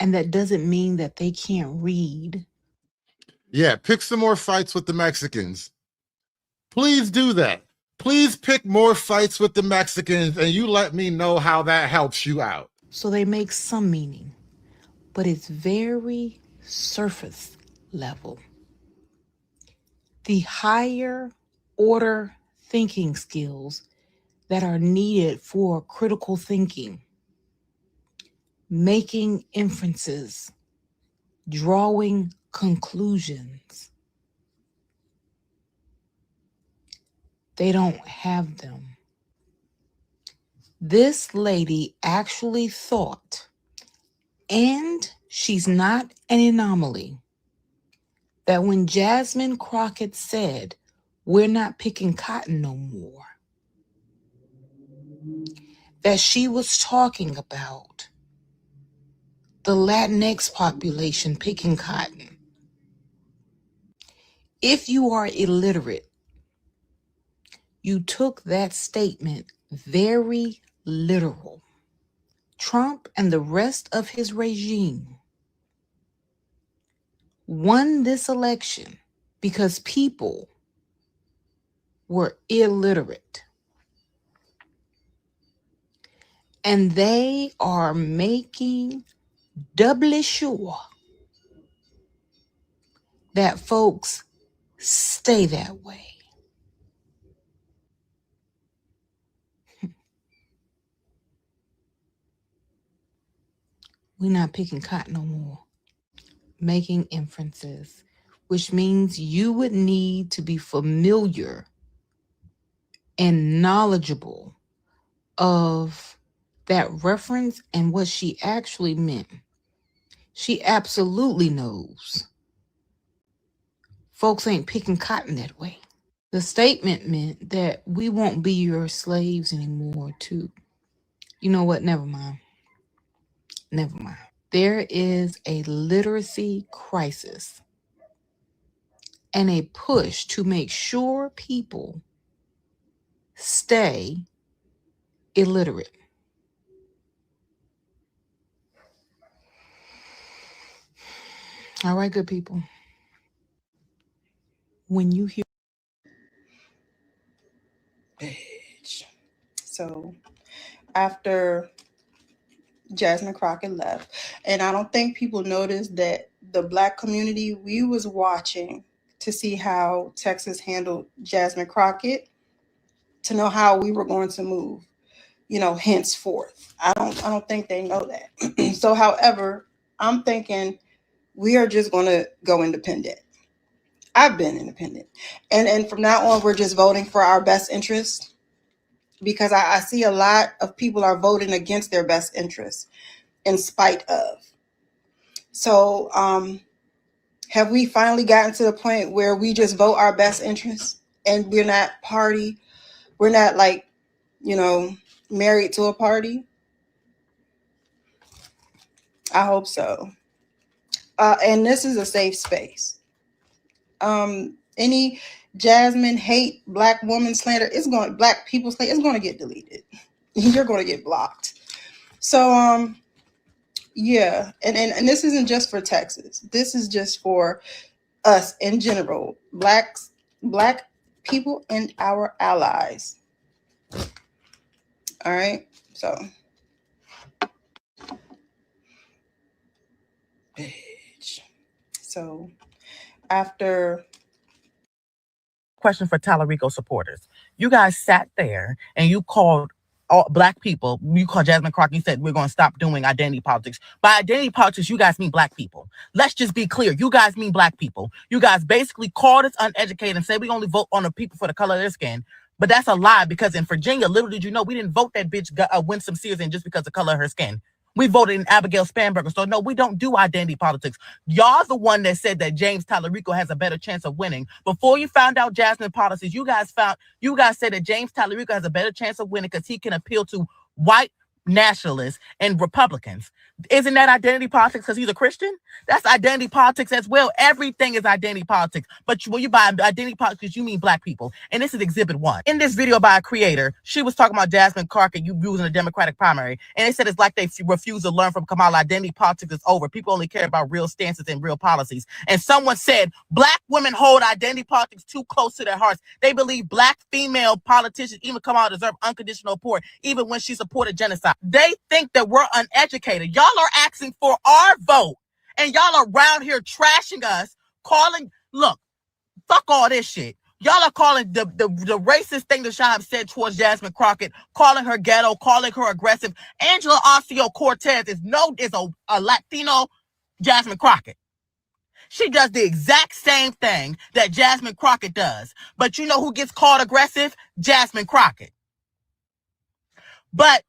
W: And that doesn't mean that they can't read.
K: Yeah, pick some more fights with the Mexicans. Please do that. Please pick more fights with the Mexicans, and you let me know how that helps you out.
W: So they make some meaning, but it's very surface level. The higher order thinking skills that are needed for critical thinking, making inferences,
I: drawing conclusions. They don't have them. This lady actually thought, and she's not an anomaly, that when Jasmine Crockett said, "We're not picking cotton no more," that she was talking about the Latinx population picking cotton. If you are illiterate, you took that statement very literal. Trump and the rest of his regime won this election because people were illiterate. And they are making doubly sure that folks stay that way. We're not picking cotton no more. Making inferences, which means you would need to be familiar and knowledgeable of that reference and what she actually meant. She absolutely knows folks ain't picking cotton that way. The statement meant that we won't be your slaves anymore, too. You know what? Never mind. Never mind. There is a literacy crisis and a push to make sure people stay illiterate. All right, good people. When you hear
P: Bitch. So after Jasmine Crockett left, and I don't think people noticed that the Black community, we was watching to see how Texas handled Jasmine Crockett, to know how we were going to move, henceforth. I don't think they know that. So, however, I'm thinking we are just going to go independent. I've been independent. And from now on, we're just voting for our best interest, because I see a lot of people are voting against their best interests in spite of. So have we finally gotten to the point where we just vote our best interests and we're not party? We're not married to a party? I hope so. And this is a safe space. Any Jasmine hate, Black woman slander, Black people slander, it's going to get deleted. You're going to get blocked. So, yeah. And this isn't just for Texas. This is just for us in general, Black people and our allies. All right. So. Bitch. So after.
R: Question for Tallarico supporters. You guys sat there and you called all Black people, you called Jasmine Crockett, you said we're going to stop doing identity politics. By identity politics, you guys mean Black people. Let's just be clear. You guys mean Black people. You guys basically called us uneducated and said we only vote on the people for the color of their skin. But that's a lie, because in Virginia, little did you know, we didn't vote that bitch Winsome Sears in just because of the color of her skin. We voted in Abigail Spanberger. So no, we don't do identity politics. Y'all the one that said that James Tallarico has a better chance of winning. Before you found out Jasmine policies, you guys said that James Tallarico has a better chance of winning because he can appeal to white nationalists and Republicans. Isn't that identity politics because he's a Christian? That's identity politics as well. Everything is identity politics. But when you buy identity politics, you mean Black people. And this is Exhibit 1. In this video by a creator, she was talking about Jasmine Crockett using the Democratic primary. And they said it's like they refuse to learn from Kamala. Identity politics is over. People only care about real stances and real policies. And someone said, Black women hold identity politics too close to their hearts. They believe Black female politicians, even Kamala, deserve unconditional support, even when she supported genocide. They think that we're uneducated. Y'all are asking for our vote, and y'all are around here trashing us, look, fuck all this shit. Y'all are calling the racist thing that Shahab said towards Jasmine Crockett, calling her ghetto, calling her aggressive. Angela Ocasio-Cortez is a Latino Jasmine Crockett. She does the exact same thing that Jasmine Crockett does. But you know who gets called aggressive? Jasmine Crockett. But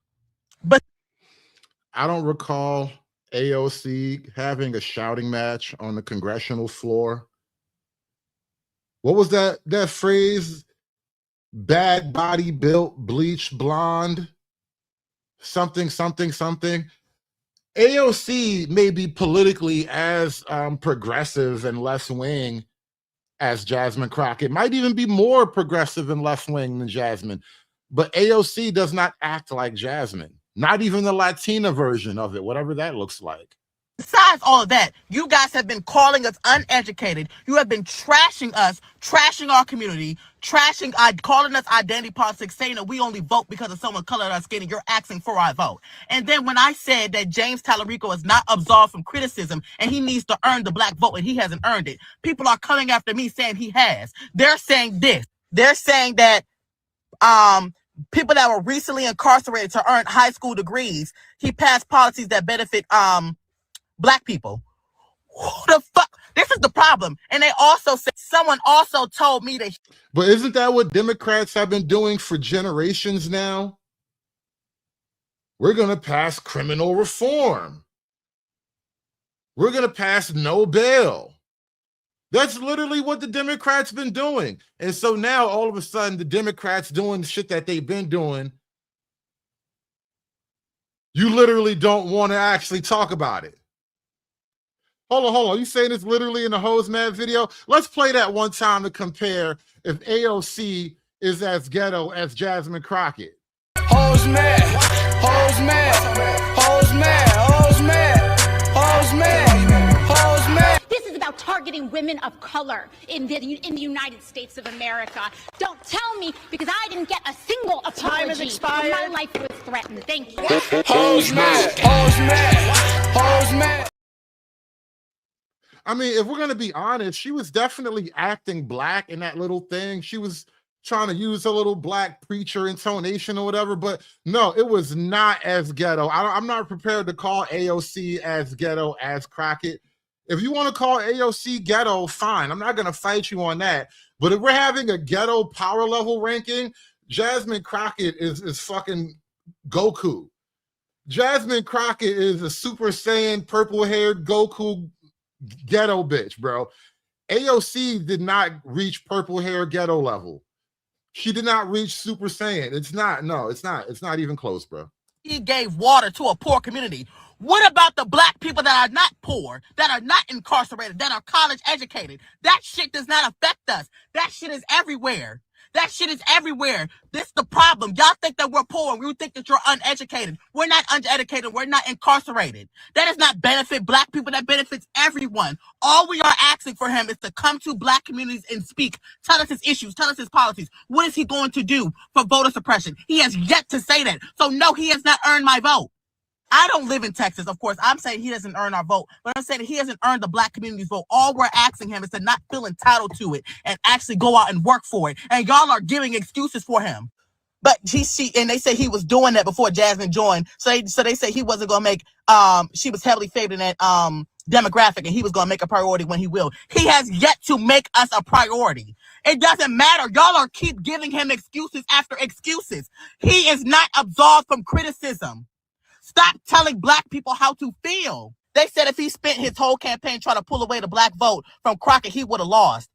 K: I don't recall AOC having a shouting match on the congressional floor. What was that phrase? Bad body built, bleached blonde, something. AOC may be politically as progressive and left wing as Jasmine Crockett, might even be more progressive and left wing than Jasmine, but AOC does not act like Jasmine, not even the Latina version of it, whatever that looks like.
R: besides all of that, you guys have been calling us uneducated. You have been trashing us, trashing our community, calling us identity politics, saying that we only vote because of someone colored our skin and you're asking for our vote. And then when I said that James Tallarico is not absolved from criticism and he needs to earn the black vote and he hasn't earned it, people are coming after me saying he has. They're saying this. They're saying that people that were recently incarcerated to earn high school degrees, he passed policies that benefit black people. Who the fuck? This is the problem. And they also said, someone also told me that.
K: But isn't that what Democrats have been doing for generations now? We're going to pass criminal reform. We're going to pass no bail. That's literally what the Democrats been doing. And so now all of a sudden the Democrats doing the shit that they've been doing, you literally don't want to actually talk about it. Hold on. You saying it's literally in the Hose Mad video? Let's play that one time to compare if AOC is as ghetto as Jasmine Crockett.
Q: Hose Mad, Hose Mad, Hose Mad, Hose Mad, Hose Mad, Hose Mad.
G: This is about targeting women of color in the United States of America. Don't tell me because I didn't get a single
V: Time has
G: apology.
V: expired.
G: My life was threatened. Thank you.
Q: Hose Mad, Hose Mad, Hose Mad.
K: I mean, if we're going to be honest, she was definitely acting black in that little thing. She was trying to use a little black preacher intonation or whatever, but no, it was not as ghetto. I'm not prepared to call AOC as ghetto as Crockett. If you want to call AOC ghetto, fine. I'm not going to fight you on that. But if we're having a ghetto power level ranking, Jasmine Crockett is fucking Goku. Jasmine Crockett is a Super Saiyan purple-haired Goku ghetto bitch, bro. AOC did not reach purple hair ghetto level. She did not reach Super Saiyan. It's not even close, bro.
R: He gave water to a poor community. What about the black people that are not poor, that are not incarcerated, that are college educated? That shit does not affect us. That shit is everywhere. That shit is everywhere. This is the problem. Y'all think that we're poor. We think that you're uneducated. We're not uneducated. We're not incarcerated. That does not benefit black people. That benefits everyone. All we are asking for him is to come to black communities and speak. Tell us his issues. Tell us his policies. What is he going to do for voter suppression? He has yet to say that. So no, he has not earned my vote. I don't live in Texas, of course. I'm saying he doesn't earn our vote, but I'm saying he hasn't earned the black community's vote. All we're asking him is to not feel entitled to it and actually go out and work for it. And y'all are giving excuses for him. But and they say he was doing that before Jasmine joined. So they say he wasn't gonna make she was heavily favored in that demographic, and he was gonna make a priority when he will. He has yet to make us a priority. It doesn't matter. Y'all are keep giving him excuses after excuses. He is not absolved from criticism. Stop telling black people how to feel. They said if he spent his whole campaign trying to pull away the black vote from Crockett, he would have lost.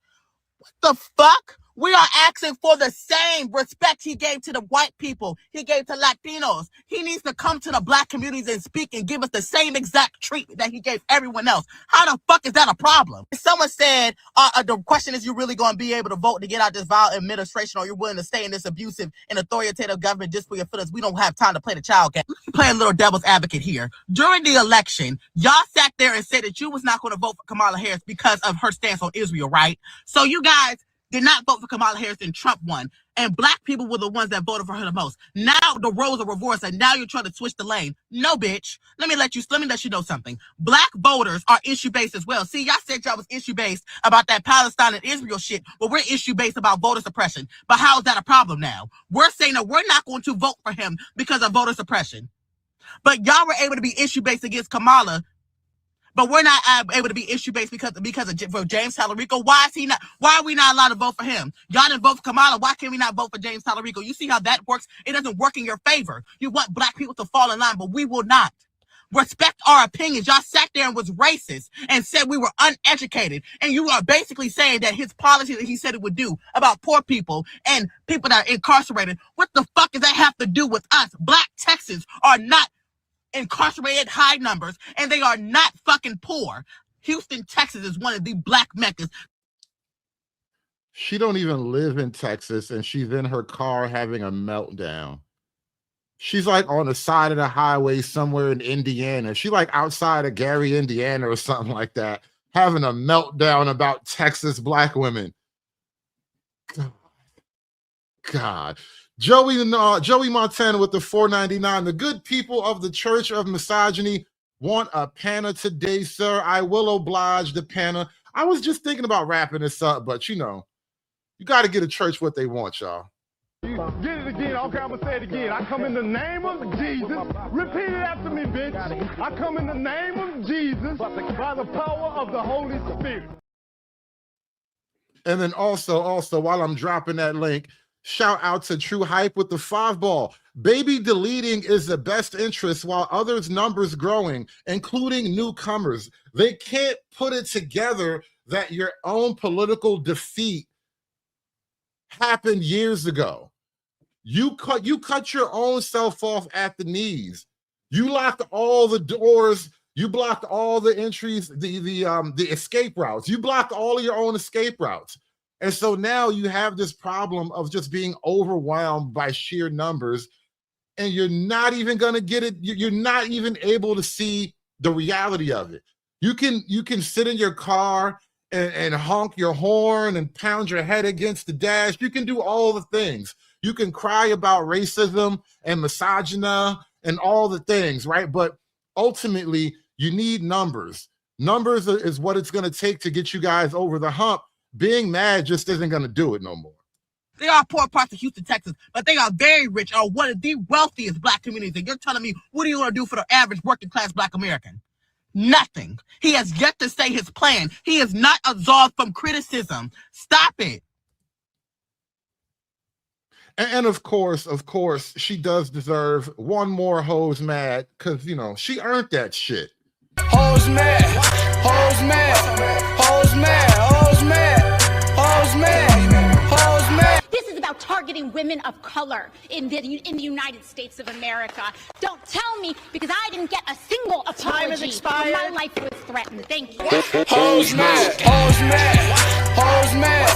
R: What the fuck? We are asking for the same respect he gave to the white people. He gave to Latinos. He needs to come to the black communities and speak and give us the same exact treatment that he gave everyone else. How the fuck is that a problem? Someone said, the question is, you really going to be able to vote to get out this vile administration, or you're willing to stay in this abusive and authoritative government just for your feelings? We don't have time to play the child game. Play a little devil's advocate here. During the election, y'all sat there and said that you was not going to vote for Kamala Harris because of her stance on Israel, right? So you guys did not vote for Kamala Harris and Trump won. And black people were the ones that voted for her the most. Now the roles are reversed and now you're trying to switch the lane. No, bitch. Let me let you know something. Black voters are issue-based as well. See, y'all said y'all was issue-based about that Palestine and Israel shit, but we're issue-based about voter suppression. But how is that a problem now? We're saying that we're not going to vote for him because of voter suppression. But y'all were able to be issue-based against Kamala but we're not able to be issue based because of James Talarico. Why is he not? Why are we not allowed to vote for him? Y'all didn't vote for Kamala. Why can't we not vote for James Talarico? You see how that works? It doesn't work in your favor. You want black people to fall in line, but we will not. Respect our opinions. Y'all sat there and was racist and said we were uneducated. And you are basically saying that his policy that he said it would do about poor people and people that are incarcerated, what the fuck does that have to do with us? Black Texans are not incarcerated high numbers, and they are not fucking poor. Houston, Texas is one of the black meccas.
K: She don't even live in Texas, and she's in her car having a meltdown. She's like on the side of the highway somewhere in Indiana. She's like outside of Gary, Indiana or something like that, having a meltdown about Texas black women. God. Joey Montana with the $4.99. The good people of the Church of Misogyny want a panna today, sir. I will oblige the panna. I was just thinking about wrapping this up, but you know, you got to get a church what they want, y'all.
L: Get it again. Okay, I'm going to say it again. I come in the name of Jesus. Repeat it after me, bitch. I come in the name of Jesus by the power of the Holy Spirit.
K: And then also, while I'm dropping that link, shout out to True Hype with the 5-ball. Baby deleting is the best interest while others' numbers growing, including newcomers. They can't put it together that your own political defeat happened years ago. You cut your own self off at the knees. You locked all the doors. You blocked all the entries, the escape routes. You blocked all of your own escape routes. And so now you have this problem of just being overwhelmed by sheer numbers, and you're not even going to get it. You're not even able to see the reality of it. You can sit in your car and honk your horn and pound your head against the dash. You can do all the things. You can cry about racism and misogyny and all the things, right? But ultimately, you need numbers. Numbers is what it's going to take to get you guys over the hump. Being mad just isn't going to do it no more.
R: They are poor parts of Houston, Texas, but they are very rich, are one of the wealthiest black communities. And you're telling me, what are you going to do for the average working class black American? Nothing. He has yet to say his plan. He is not absolved from criticism. Stop it.
K: And of course, she does deserve one more Hoes Mad, because, you know, she earned that shit.
Q: Hoes mad, hoes mad, hoes mad, hoes mad, hoes mad, hoes mad.
G: This is about targeting women of color in the United States of America. Don't tell me, because I didn't get a single apology.
V: Time has expired.
G: My life was threatened. Thank you.
Q: Hoes mad, hoes mad, hoes mad,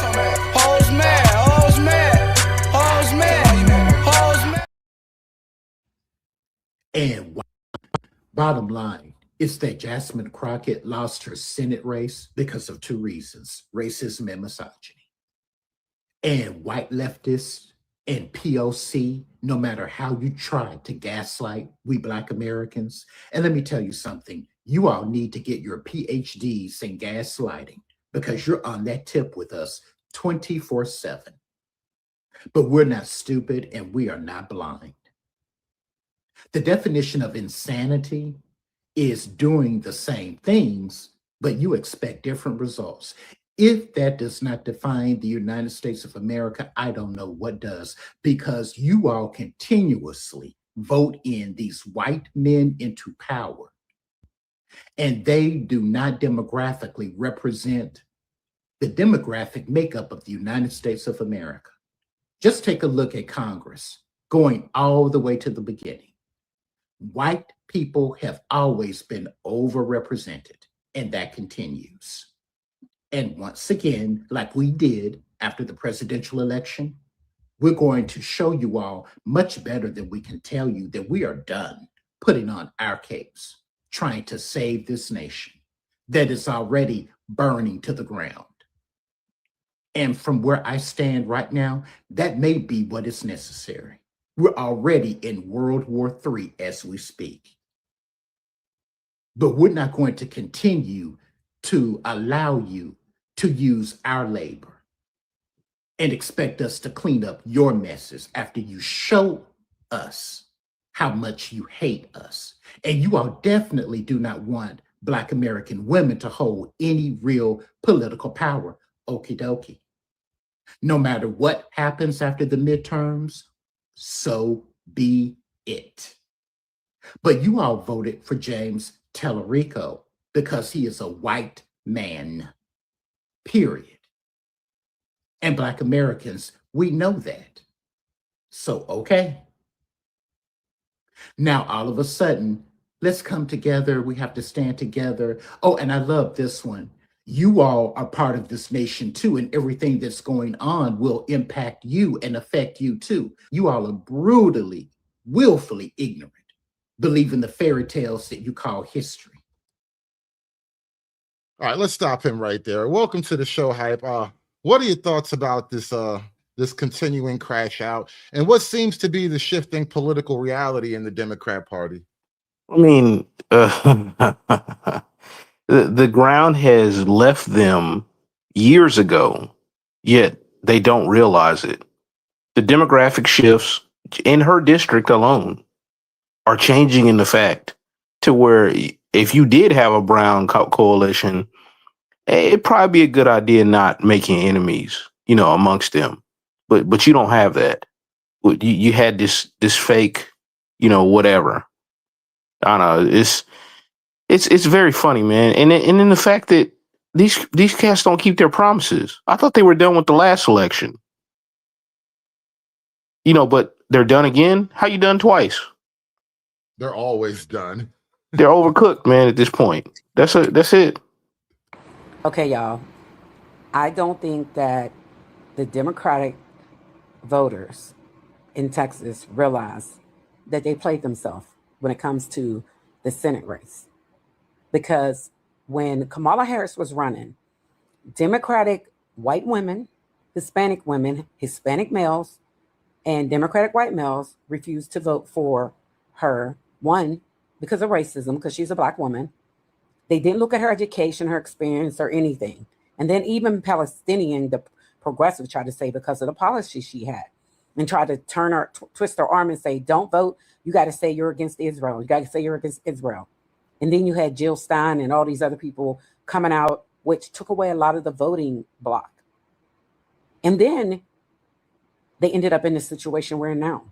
Q: hoes mad, hoes mad, hoes mad, hoes mad.
A: And bottom line, it's that Jasmine Crockett lost her Senate race because of two reasons: racism and misogyny. And white leftists and POC, no matter how you try to gaslight we Black Americans, and let me tell you something, you all need to get your PhDs in gaslighting, because you're on that tip with us 24/7. But we're not stupid and we are not blind. The definition of insanity is doing the same things, but you expect different results. If that does not define the United States of America, I don't know what does, because you all continuously vote in these white men into power, and they do not demographically represent the demographic makeup of the United States of America. Just take a look at Congress, going all the way to the beginning. White people have always been overrepresented, and that continues. And once again, like we did after the presidential election, we're going to show you all much better than we can tell you that we are done putting on our capes, trying to save this nation that is already burning to the ground. And from where I stand right now, that may be what is necessary. We're already in World War III as we speak. But we're not going to continue to allow you to use our labor and expect us to clean up your messes after you show us how much you hate us. And you all definitely do not want Black American women to hold any real political power. Okie dokie. No matter what happens after the midterms, so be it. But you all voted for James Tallarico because he is a white man, period. And Black Americans, we know that. So, okay. Now, all of a sudden, let's come together. We have to stand together. Oh, and I love this one. You all are part of this nation too, and everything that's going on will impact you and affect you too. You all are brutally, willfully ignorant, believing the fairy tales that you call history.
K: All right, let's stop him right there. Welcome to the show, Hype. What are your thoughts about this this continuing crash out and what seems to be the shifting political reality in the Democrat Party?
E: I mean, the ground has left them years ago, yet they don't realize it. The demographic shifts in her district alone are changing in the fact to where if you did have a brown coalition, it'd probably be a good idea not making enemies, amongst them. But you don't have that. You had this fake, whatever. I don't know. It's very funny, man. And then the fact that these cats don't keep their promises. I thought they were done with the last election. But they're done again. How you done twice?
K: They're always done.
E: They're overcooked, man, at this point. That's it.
S: Okay, y'all. I don't think that the Democratic voters in Texas realize that they played themselves when it comes to the Senate race. Because when Kamala Harris was running, Democratic white women, Hispanic males, and Democratic white males refused to vote for her. One, because of racism, because she's a Black woman. They didn't look at her education, her experience, or anything. And then even Palestinian, the progressive, tried to say because of the policy she had, and tried to twist her arm and say, don't vote. You got to say you're against Israel. You got to say you're against Israel. And then you had Jill Stein and all these other people coming out, which took away a lot of the voting block. And then they ended up in the situation we're in now.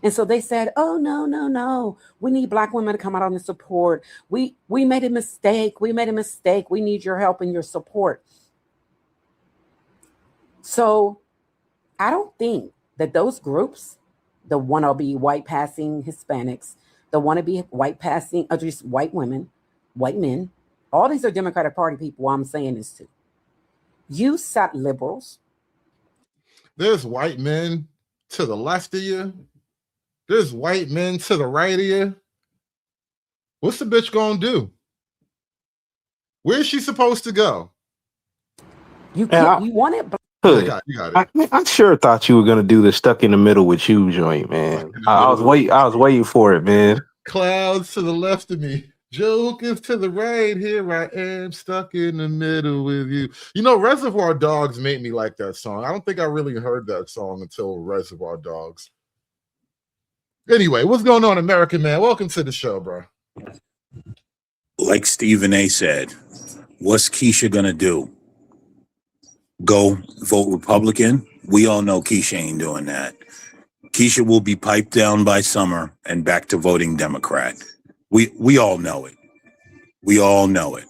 S: And so they said, oh, no. We need Black women to come out on the support. We made a mistake. We need your help and your support. So I don't think that those groups, the wannabe white passing Hispanics, the wannabe white passing, or just white women, white men, all these are Democratic Party people I'm saying this to. You sat liberals.
K: There's white men to the left of you. There's white men to the right of you. What's the bitch gonna do? Where's she supposed to go?
S: You want it?
E: Hood.
K: You got it.
E: I sure thought you were gonna do the stuck in the middle with you joint, man. I was waiting for it, man.
K: Clouds to the left of me. Joke is to the right. Here I am, stuck in the middle with you. Reservoir Dogs made me like that song. I don't think I really heard that song until Reservoir Dogs. Anyway, what's going on, American man? Welcome to the show, bro.
T: Like Stephen A. said, what's Keisha gonna do? Go vote Republican? We all know Keisha ain't doing that. Keisha will be piped down by summer and back to voting Democrat. We all know it. We all know it.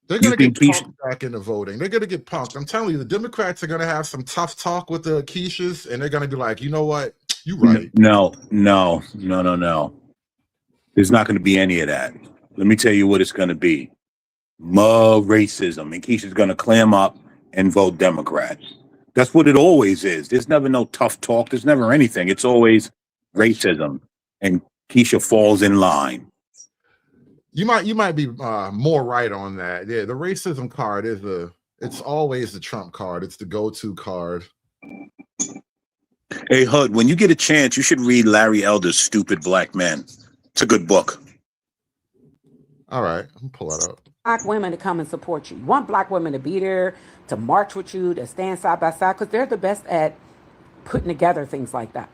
K: They're going to get punked back into voting. They're going to get punked. I'm telling you, the Democrats are going to have some tough talk with the Keishas, and they're going to be like, you know what? You right.
T: No. There's not going to be any of that. Let me tell you what it's going to be. More racism. And Keisha's going to clam up and vote Democrat. That's what it always is. There's never no tough talk. There's never anything. It's always racism. And Keisha falls in line.
K: You might be more right on that. Yeah, the racism card it's always the Trump card. It's the go-to card.
T: Hey, Hood, when you get a chance, you should read Larry Elder's Stupid Black Men. It's a good book.
K: All right, I'm pull that up.
S: Black women to come and support you. You want Black women to be there, to march with you, to stand side by side, because they're the best at putting together things like that.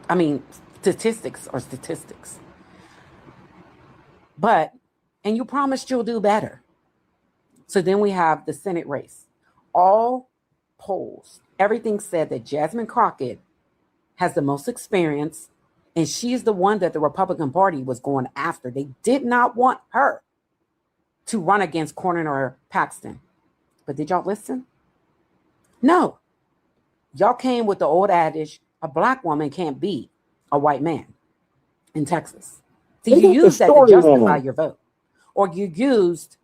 S: I mean, statistics are statistics. And you promised you'll do better. So then we have the Senate race. All polls, everything said that Jasmine Crockett has the most experience, and she's the one that the Republican Party was going after. They did not want her to run against Cornyn or Paxton. But did y'all listen? No. Y'all came with the old adage, a black woman can't beat a white man in Texas. So you used that to justify your vote. Or you used...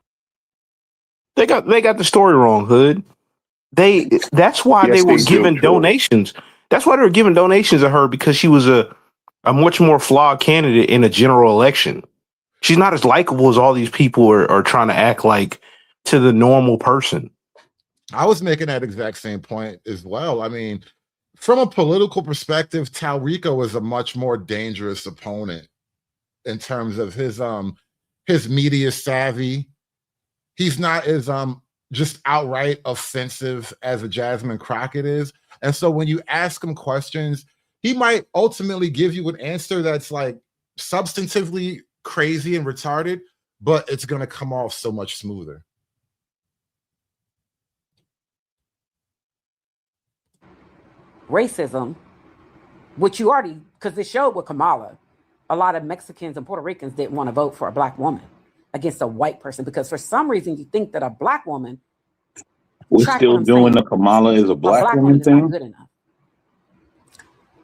E: They got the story wrong, Hood. That's why
B: Yes,
E: they were
B: they do.
E: giving donations. That's why they were giving donations to her, because she was a much more flawed candidate in a general election. She's not as likable as all these people are trying to act like to the normal person.
K: I was making that exact same point as well. I mean, from a political perspective, Talrico is a much more dangerous opponent in terms of his media savvy. He's not as just outright offensive as a Jasmine Crockett is. And so when you ask him questions, he might ultimately give you an answer that's like substantively crazy and retarded, but it's going to come off so much smoother.
S: Racism, which you already, because it showed with Kamala, a lot of Mexicans and Puerto Ricans didn't want to vote for a black woman against a white person, because for some reason you think that a black woman,
T: We're
S: track
T: still
S: what I'm
T: doing
S: saying,
T: the Kamala is a black woman
S: is not
T: thing.
S: good enough.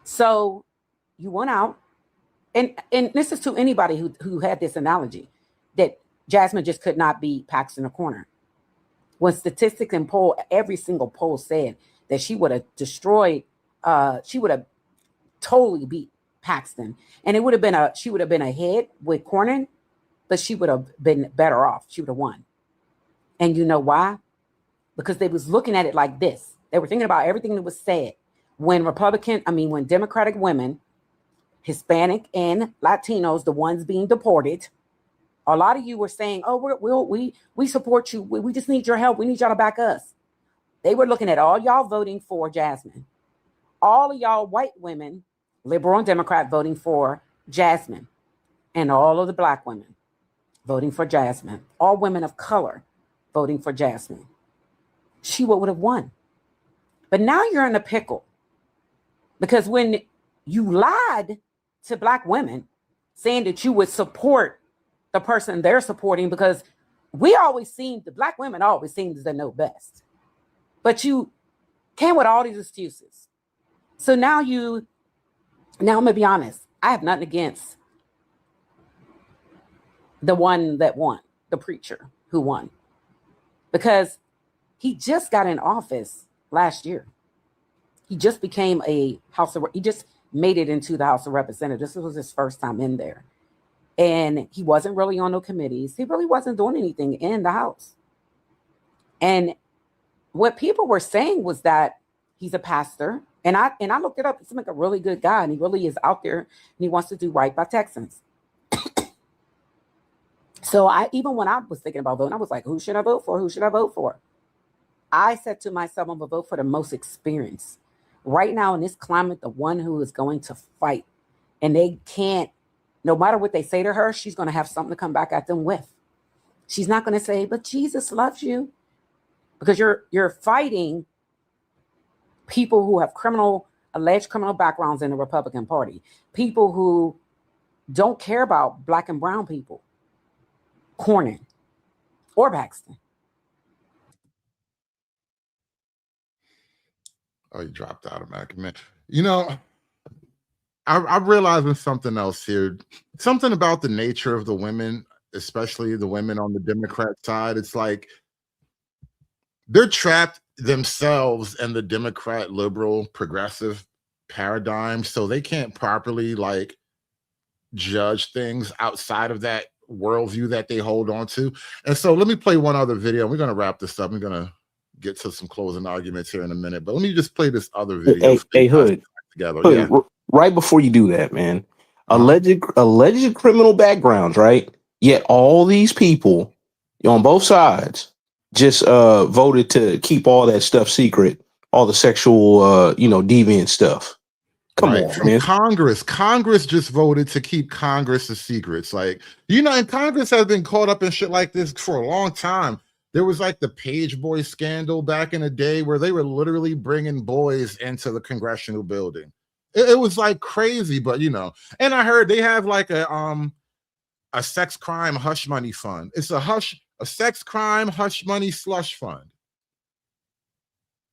S: So you went out, and this is to anybody who had this analogy that Jasmine just could not beat Paxton or Corner. When statistics and poll, every single poll said that she would have destroyed, she would have totally beat Paxton, and it would have been she would have been ahead with Cornyn, but she would have been better off. She would have won. And you know why? Because they was looking at it like this. They were thinking about everything that was said. When when Democratic women, Hispanic and Latinos, the ones being deported, a lot of you were saying, oh, we support you. We just need your help. We need y'all to back us. They were looking at all y'all voting for Jasmine. All of y'all white women, liberal and Democrat, voting for Jasmine. And all of the black women voting for Jasmine. All women of color voting for Jasmine. She would have won. But now you're in a pickle. Because when you lied to black women, saying that you would support the person they're supporting, because the black women always seem to know best. But you came with all these excuses. So now I'm gonna be honest, I have nothing against the one that won, the preacher who won, because he just got in office last year. He just became he just made it into the House of Representatives. This was his first time in there. And he wasn't really on no committees. He really wasn't doing anything in the House. And what people were saying was that he's a pastor. And I looked it up. He seems like a really good guy, and he really is out there, and he wants to do right by Texans. So even when I was thinking about voting, I was like, who should I vote for? Who should I vote for? I said to myself, I'm going to vote for the most experienced. Right now in this climate, the one who is going to fight. And they can't, no matter what they say to her, she's going to have something to come back at them with. She's not going to say, but Jesus loves you. Because you're fighting people who have alleged criminal backgrounds in the Republican Party. People who don't care about black and brown people. Cornyn or Paxton.
K: Oh, you dropped out of Mac, man. You know, I'm realizing something else here. Something about the nature of the women, especially the women on the Democrat side. It's like they're trapped themselves in the Democrat, liberal, progressive paradigm, so they can't properly judge things outside of that worldview that they hold on to. And so let me play one other video. We're going to wrap this up. We're going to get to some closing arguments here in a minute, but let me just play this other video.
E: Hey, Hood.
K: Together.
E: Hood,
K: Yeah.
E: Right before you do that, man, alleged criminal backgrounds, right? Yet all these people on both sides just voted to keep all that stuff secret, all the sexual, deviant stuff. Come
K: right?
E: on,
K: From
E: man.
K: Congress. Congress just voted to keep Congress's secrets. Like, and Congress has been caught up in shit like this for a long time. There was like the Page Boy scandal back in the day where they were literally bringing boys into the congressional building. It was like crazy, but and I heard they have like a sex crime hush money fund. It's a sex crime hush money slush fund.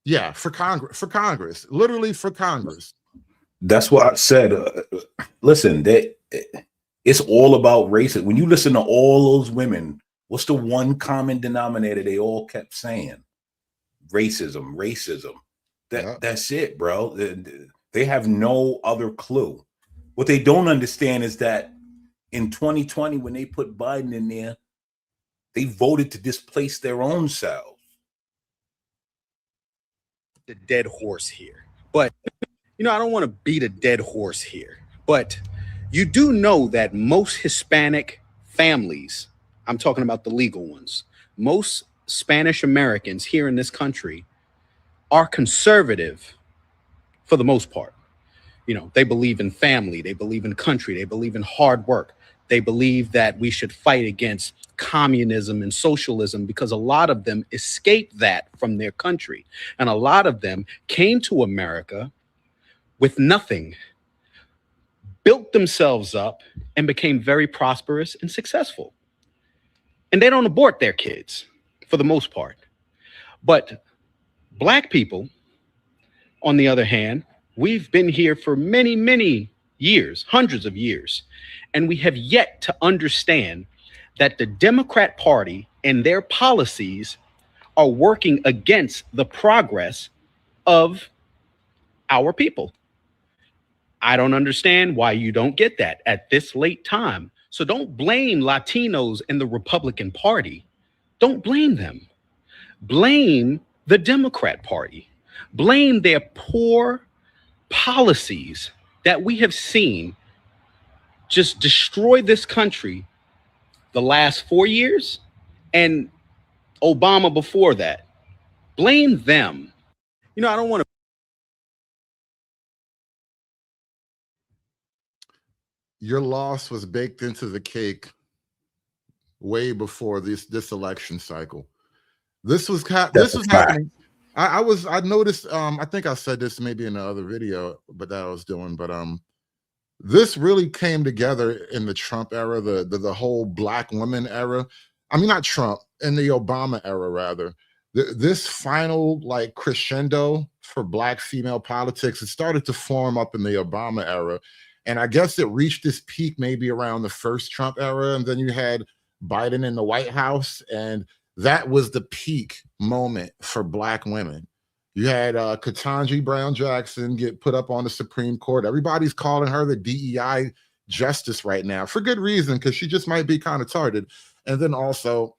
K: Yeah, for Congress, literally for Congress.
T: That's what I said. Listen, it's all about racism. When you listen to all those women, what's the one common denominator they all kept saying? Racism, racism. That's it, bro. They have no other clue. What they don't understand is that in 2020, when they put Biden in there, they voted to displace their own selves.
B: The dead horse here, but I don't want to beat a dead horse here, but you do know that most Hispanic families, I'm talking about the legal ones, most Spanish Americans here in this country are conservative for the most part. They believe in family, they believe in country, they believe in hard work. They believe that we should fight against communism and socialism because a lot of them escaped that from their country. And a lot of them came to America with nothing, built themselves up, and became very prosperous and successful. And they don't abort their kids for the most part. But Black people, on the other hand, we've been here for many, many years, hundreds of years, and we have yet to understand that the Democrat Party and their policies are working against the progress of our people. I don't understand why you don't get that at this late time. So don't blame Latinos and the Republican Party. Don't blame them. Blame the Democrat Party. Blame their poor policies that we have seen just destroy this country the last 4 years and Obama before that. Blame them. I don't want to.
K: Your loss was baked into the cake way before this election cycle. This was happening. I noticed. I think I said this maybe in the other video, but that I was doing. But this really came together in the Trump era, the whole Black woman era. I mean, not Trump, in the Obama era rather. This final like crescendo for Black female politics, it started to form up in the Obama era. And I guess it reached this peak maybe around the first Trump era. And then you had Biden in the White House. And that was the peak moment for Black women. You had Ketanji Brown Jackson get put up on the Supreme Court. Everybody's calling her the DEI justice right now for good reason, because she just might be kind of tarded. And then also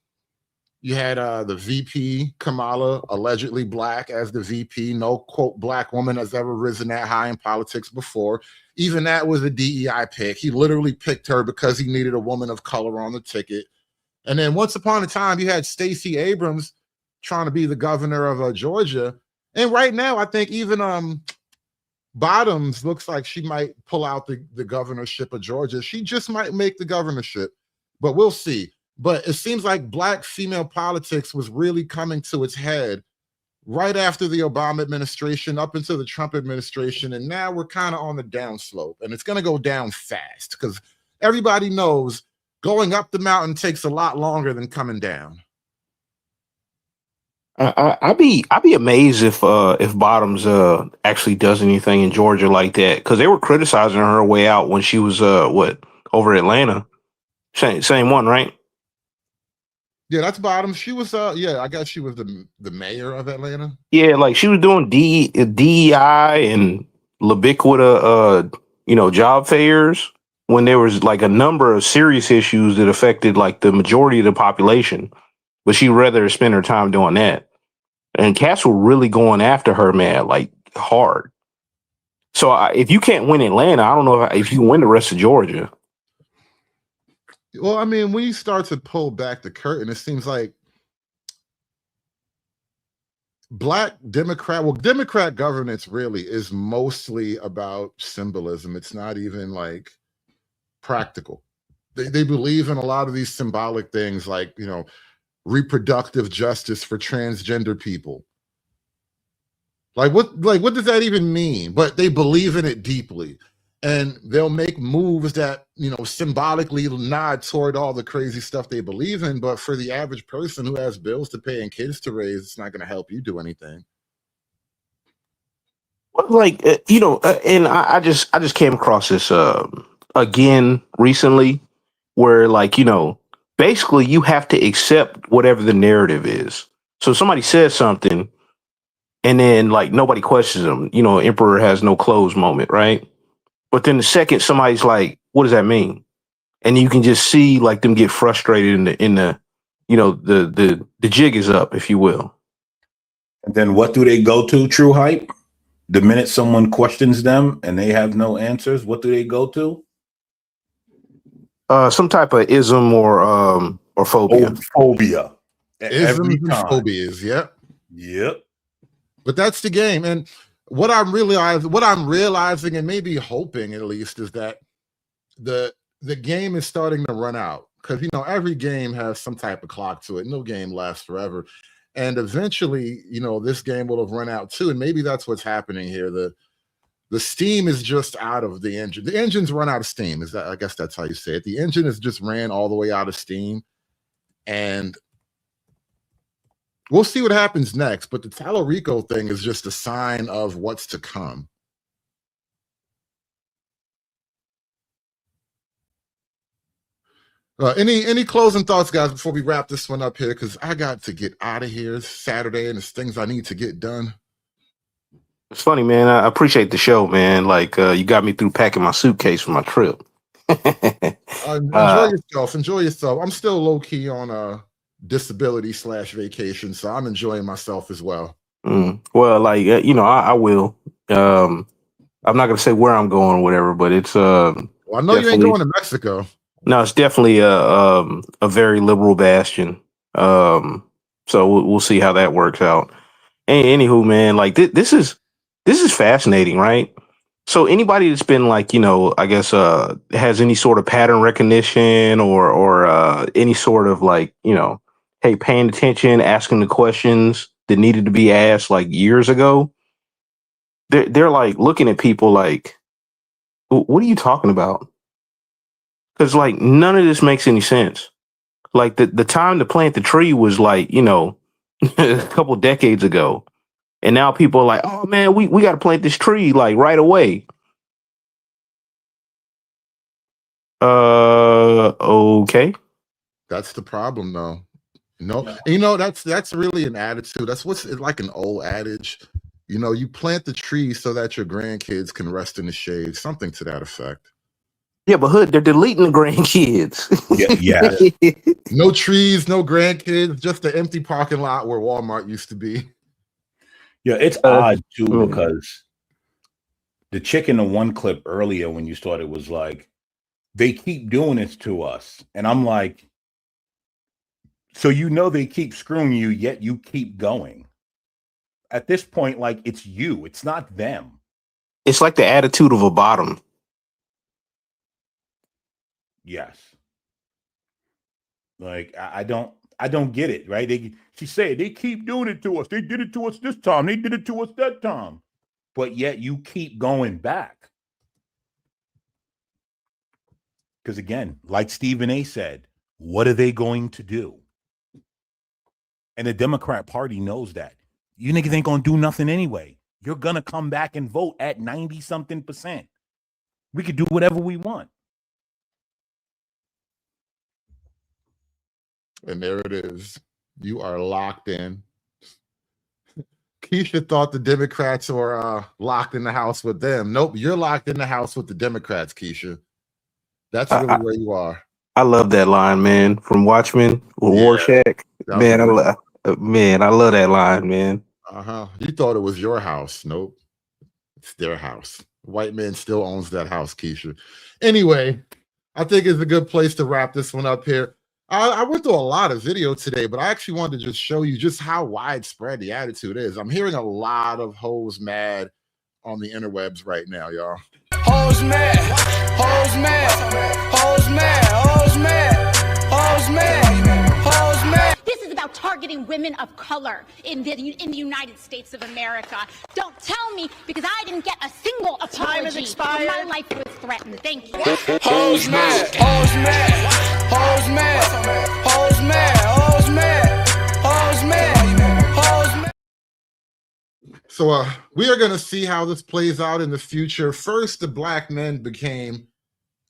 K: you had the VP, Kamala, allegedly Black as the VP. No, quote, Black woman has ever risen that high in politics before. Even that was a DEI pick. He literally picked her because he needed a woman of color on the ticket. And then once upon a time, you had Stacey Abrams trying to be the governor of Georgia. And right now, I think even Bottoms looks like she might pull out the governorship of Georgia. She just might make the governorship, but we'll see. But it seems like Black female politics was really coming to its head right after the Obama administration, up into the Trump administration. And now we're kind of on the downslope, and it's going to go down fast because everybody knows going up the mountain takes a lot longer than coming down.
E: I'd be amazed if Bottoms actually does anything in Georgia like that, because they were criticizing her way out when she was over Atlanta. Same one, right?
K: Yeah, that's Bottoms. She was I guess she was the mayor of Atlanta.
E: Yeah, like she was doing DEI and Libiquita job fairs when there was like a number of serious issues that affected like the majority of the population, but she'd rather spend her time doing that. And cats were really going after her, man, like hard. So if you can't win Atlanta, I don't know if you can win the rest of Georgia.
K: Well, I mean, when you start to pull back the curtain, it seems like Black Democrat, well, Democrat governance really is mostly about symbolism. It's not even like practical. They believe in a lot of these symbolic things like, you know, reproductive justice for transgender people. Like what does that even mean? But they believe in it deeply. And they'll make moves that, you know, symbolically nod toward all the crazy stuff they believe in. But for the average person who has bills to pay and kids to raise, it's not going to help you do anything.
E: Like and I just came across this again recently, where like, you know, basically you have to accept whatever the narrative is. So somebody says something, and then like nobody questions them. You know, emperor has no clothes moment, right? But then the second somebody's like, what does that mean? And you can just see like them get frustrated in the you know, the jig is up, if you will.
T: And then what do they go to, True Hype? The minute someone questions them and they have no answers, what do they go to?
E: Some type of ism or phobia.
T: Phobia.
K: Isms and phobias, yep.
T: Yep.
K: But that's the game. And what I'm realizing, and maybe hoping at least, is that the game is starting to run out. Because, you know, every game has some type of clock to it. No game lasts forever. And eventually, you know, this game will have run out too. And maybe that's what's happening here. The steam is just out of the engine. The engine's run out of steam. I guess that's how you say it. The engine has just ran all the way out of steam. And we'll see what happens next. But the Tallarico thing is just a sign of what's to come. Any closing thoughts, guys, before we wrap this one up here? Because I got to get out of here. It's Saturday, and there's things I need to get done.
E: It's funny, man. I appreciate the show, man. Like you got me through packing my suitcase for my trip.
K: Enjoy yourself. I'm still low key on disability /vacation, so I'm enjoying myself as well.
E: Well, like you know, I will. I'm not gonna say where I'm going or whatever, but it's
K: well, I know you ain't going to Mexico.
E: No, it's definitely a very liberal bastion. So we'll see how that works out. Anywho, man, like this is fascinating, right? So anybody that's been like, you know, I guess has any sort of pattern recognition or any sort of like, you know, hey, paying attention, asking the questions that needed to be asked like years ago, they're like looking at people like, what are you talking about? Because like none of this makes any sense. Like the time to plant the tree was like, you know, a couple decades ago. And now people are like, oh man, we got to plant this tree like right away. Okay.
K: That's the problem though. No, you know, that's really an attitude. That's what's like an old adage. You know, you plant the tree so that your grandkids can rest in the shade, something to that effect.
E: Yeah, but Hood, they're deleting the grandkids.
T: Yeah.
K: No trees, no grandkids, just the empty parking lot where Walmart used to be.
T: Yeah, it's odd too, because the chick in the one clip earlier when you started was like, they keep doing this to us. And I'm like, so you know they keep screwing you, yet you keep going. At this point, like, it's you, it's not them.
E: It's like the attitude of a bottom.
T: Yes. Like, I don't get it, right? She said they keep doing it to us. They did it to us this time. They did it to us that time. But yet you keep going back. Because again, like Stephen A. said, what are they going to do? And the Democrat Party knows that. You niggas ain't going to do nothing anyway. You're going to come back and vote at 90-something%. We could do whatever we want.
K: And there it is. You are locked in. Keisha thought the Democrats were locked in the house with them. Nope, you're locked in the house with the Democrats, Keisha. That's really where you are.
E: I love that line, man, from Watchmen with Rorschach. Man, I love that line, man.
K: You thought it was your house. Nope. It's their house. White man still owns that house, Keisha. Anyway, I think it's a good place to wrap this one up here. I went through a lot of video today, but I actually wanted to just show you just how widespread the attitude is. I'm hearing a lot of hoes mad on the interwebs right now, y'all.
Q: Hoes mad, hoes mad, hoes mad, hoes mad, hoes mad, hoes mad.
G: This is about targeting women of color in the United States of America. Don't tell me because I didn't get a single apology.
V: Time has expired.
G: My life was threatened. Thank you.
Q: Hoes mad, hoes mad, hoes mad, hoes mad, hoes mad, hoes mad, hoes mad.
K: So we are going to see how this plays out in the future. First, the black men became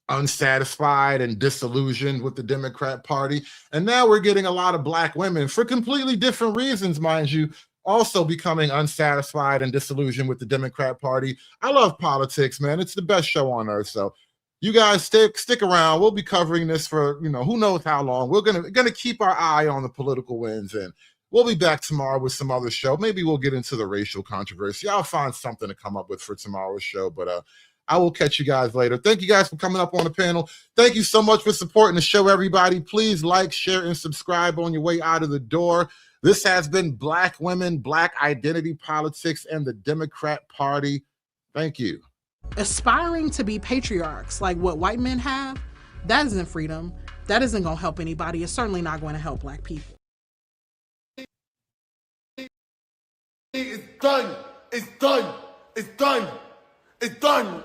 K: unsatisfied and disillusioned with the Democrat Party. And now we're getting a lot of black women, for completely different reasons, mind you, also becoming unsatisfied and disillusioned with the Democrat Party. I love politics, man. It's the best show on earth. So you guys stick around. We'll be covering this for, who knows how long. We're gonna keep our eye on the political winds, and we'll be back tomorrow with some other show. Maybe we'll get into the racial controversy. I'll find something to come up with for tomorrow's show, but I will catch you guys later. Thank you guys for coming up on the panel. Thank you so much for supporting the show, everybody. Please like, share, and subscribe on your way out of the door. This has been Black Women, Black Identity Politics, and the Democrat Party. Thank you.
C: Aspiring to be patriarchs like what white men have, that isn't freedom. That isn't going to help anybody. It's certainly not going to help black people.
L: It's done. It's done. It's done. It's done.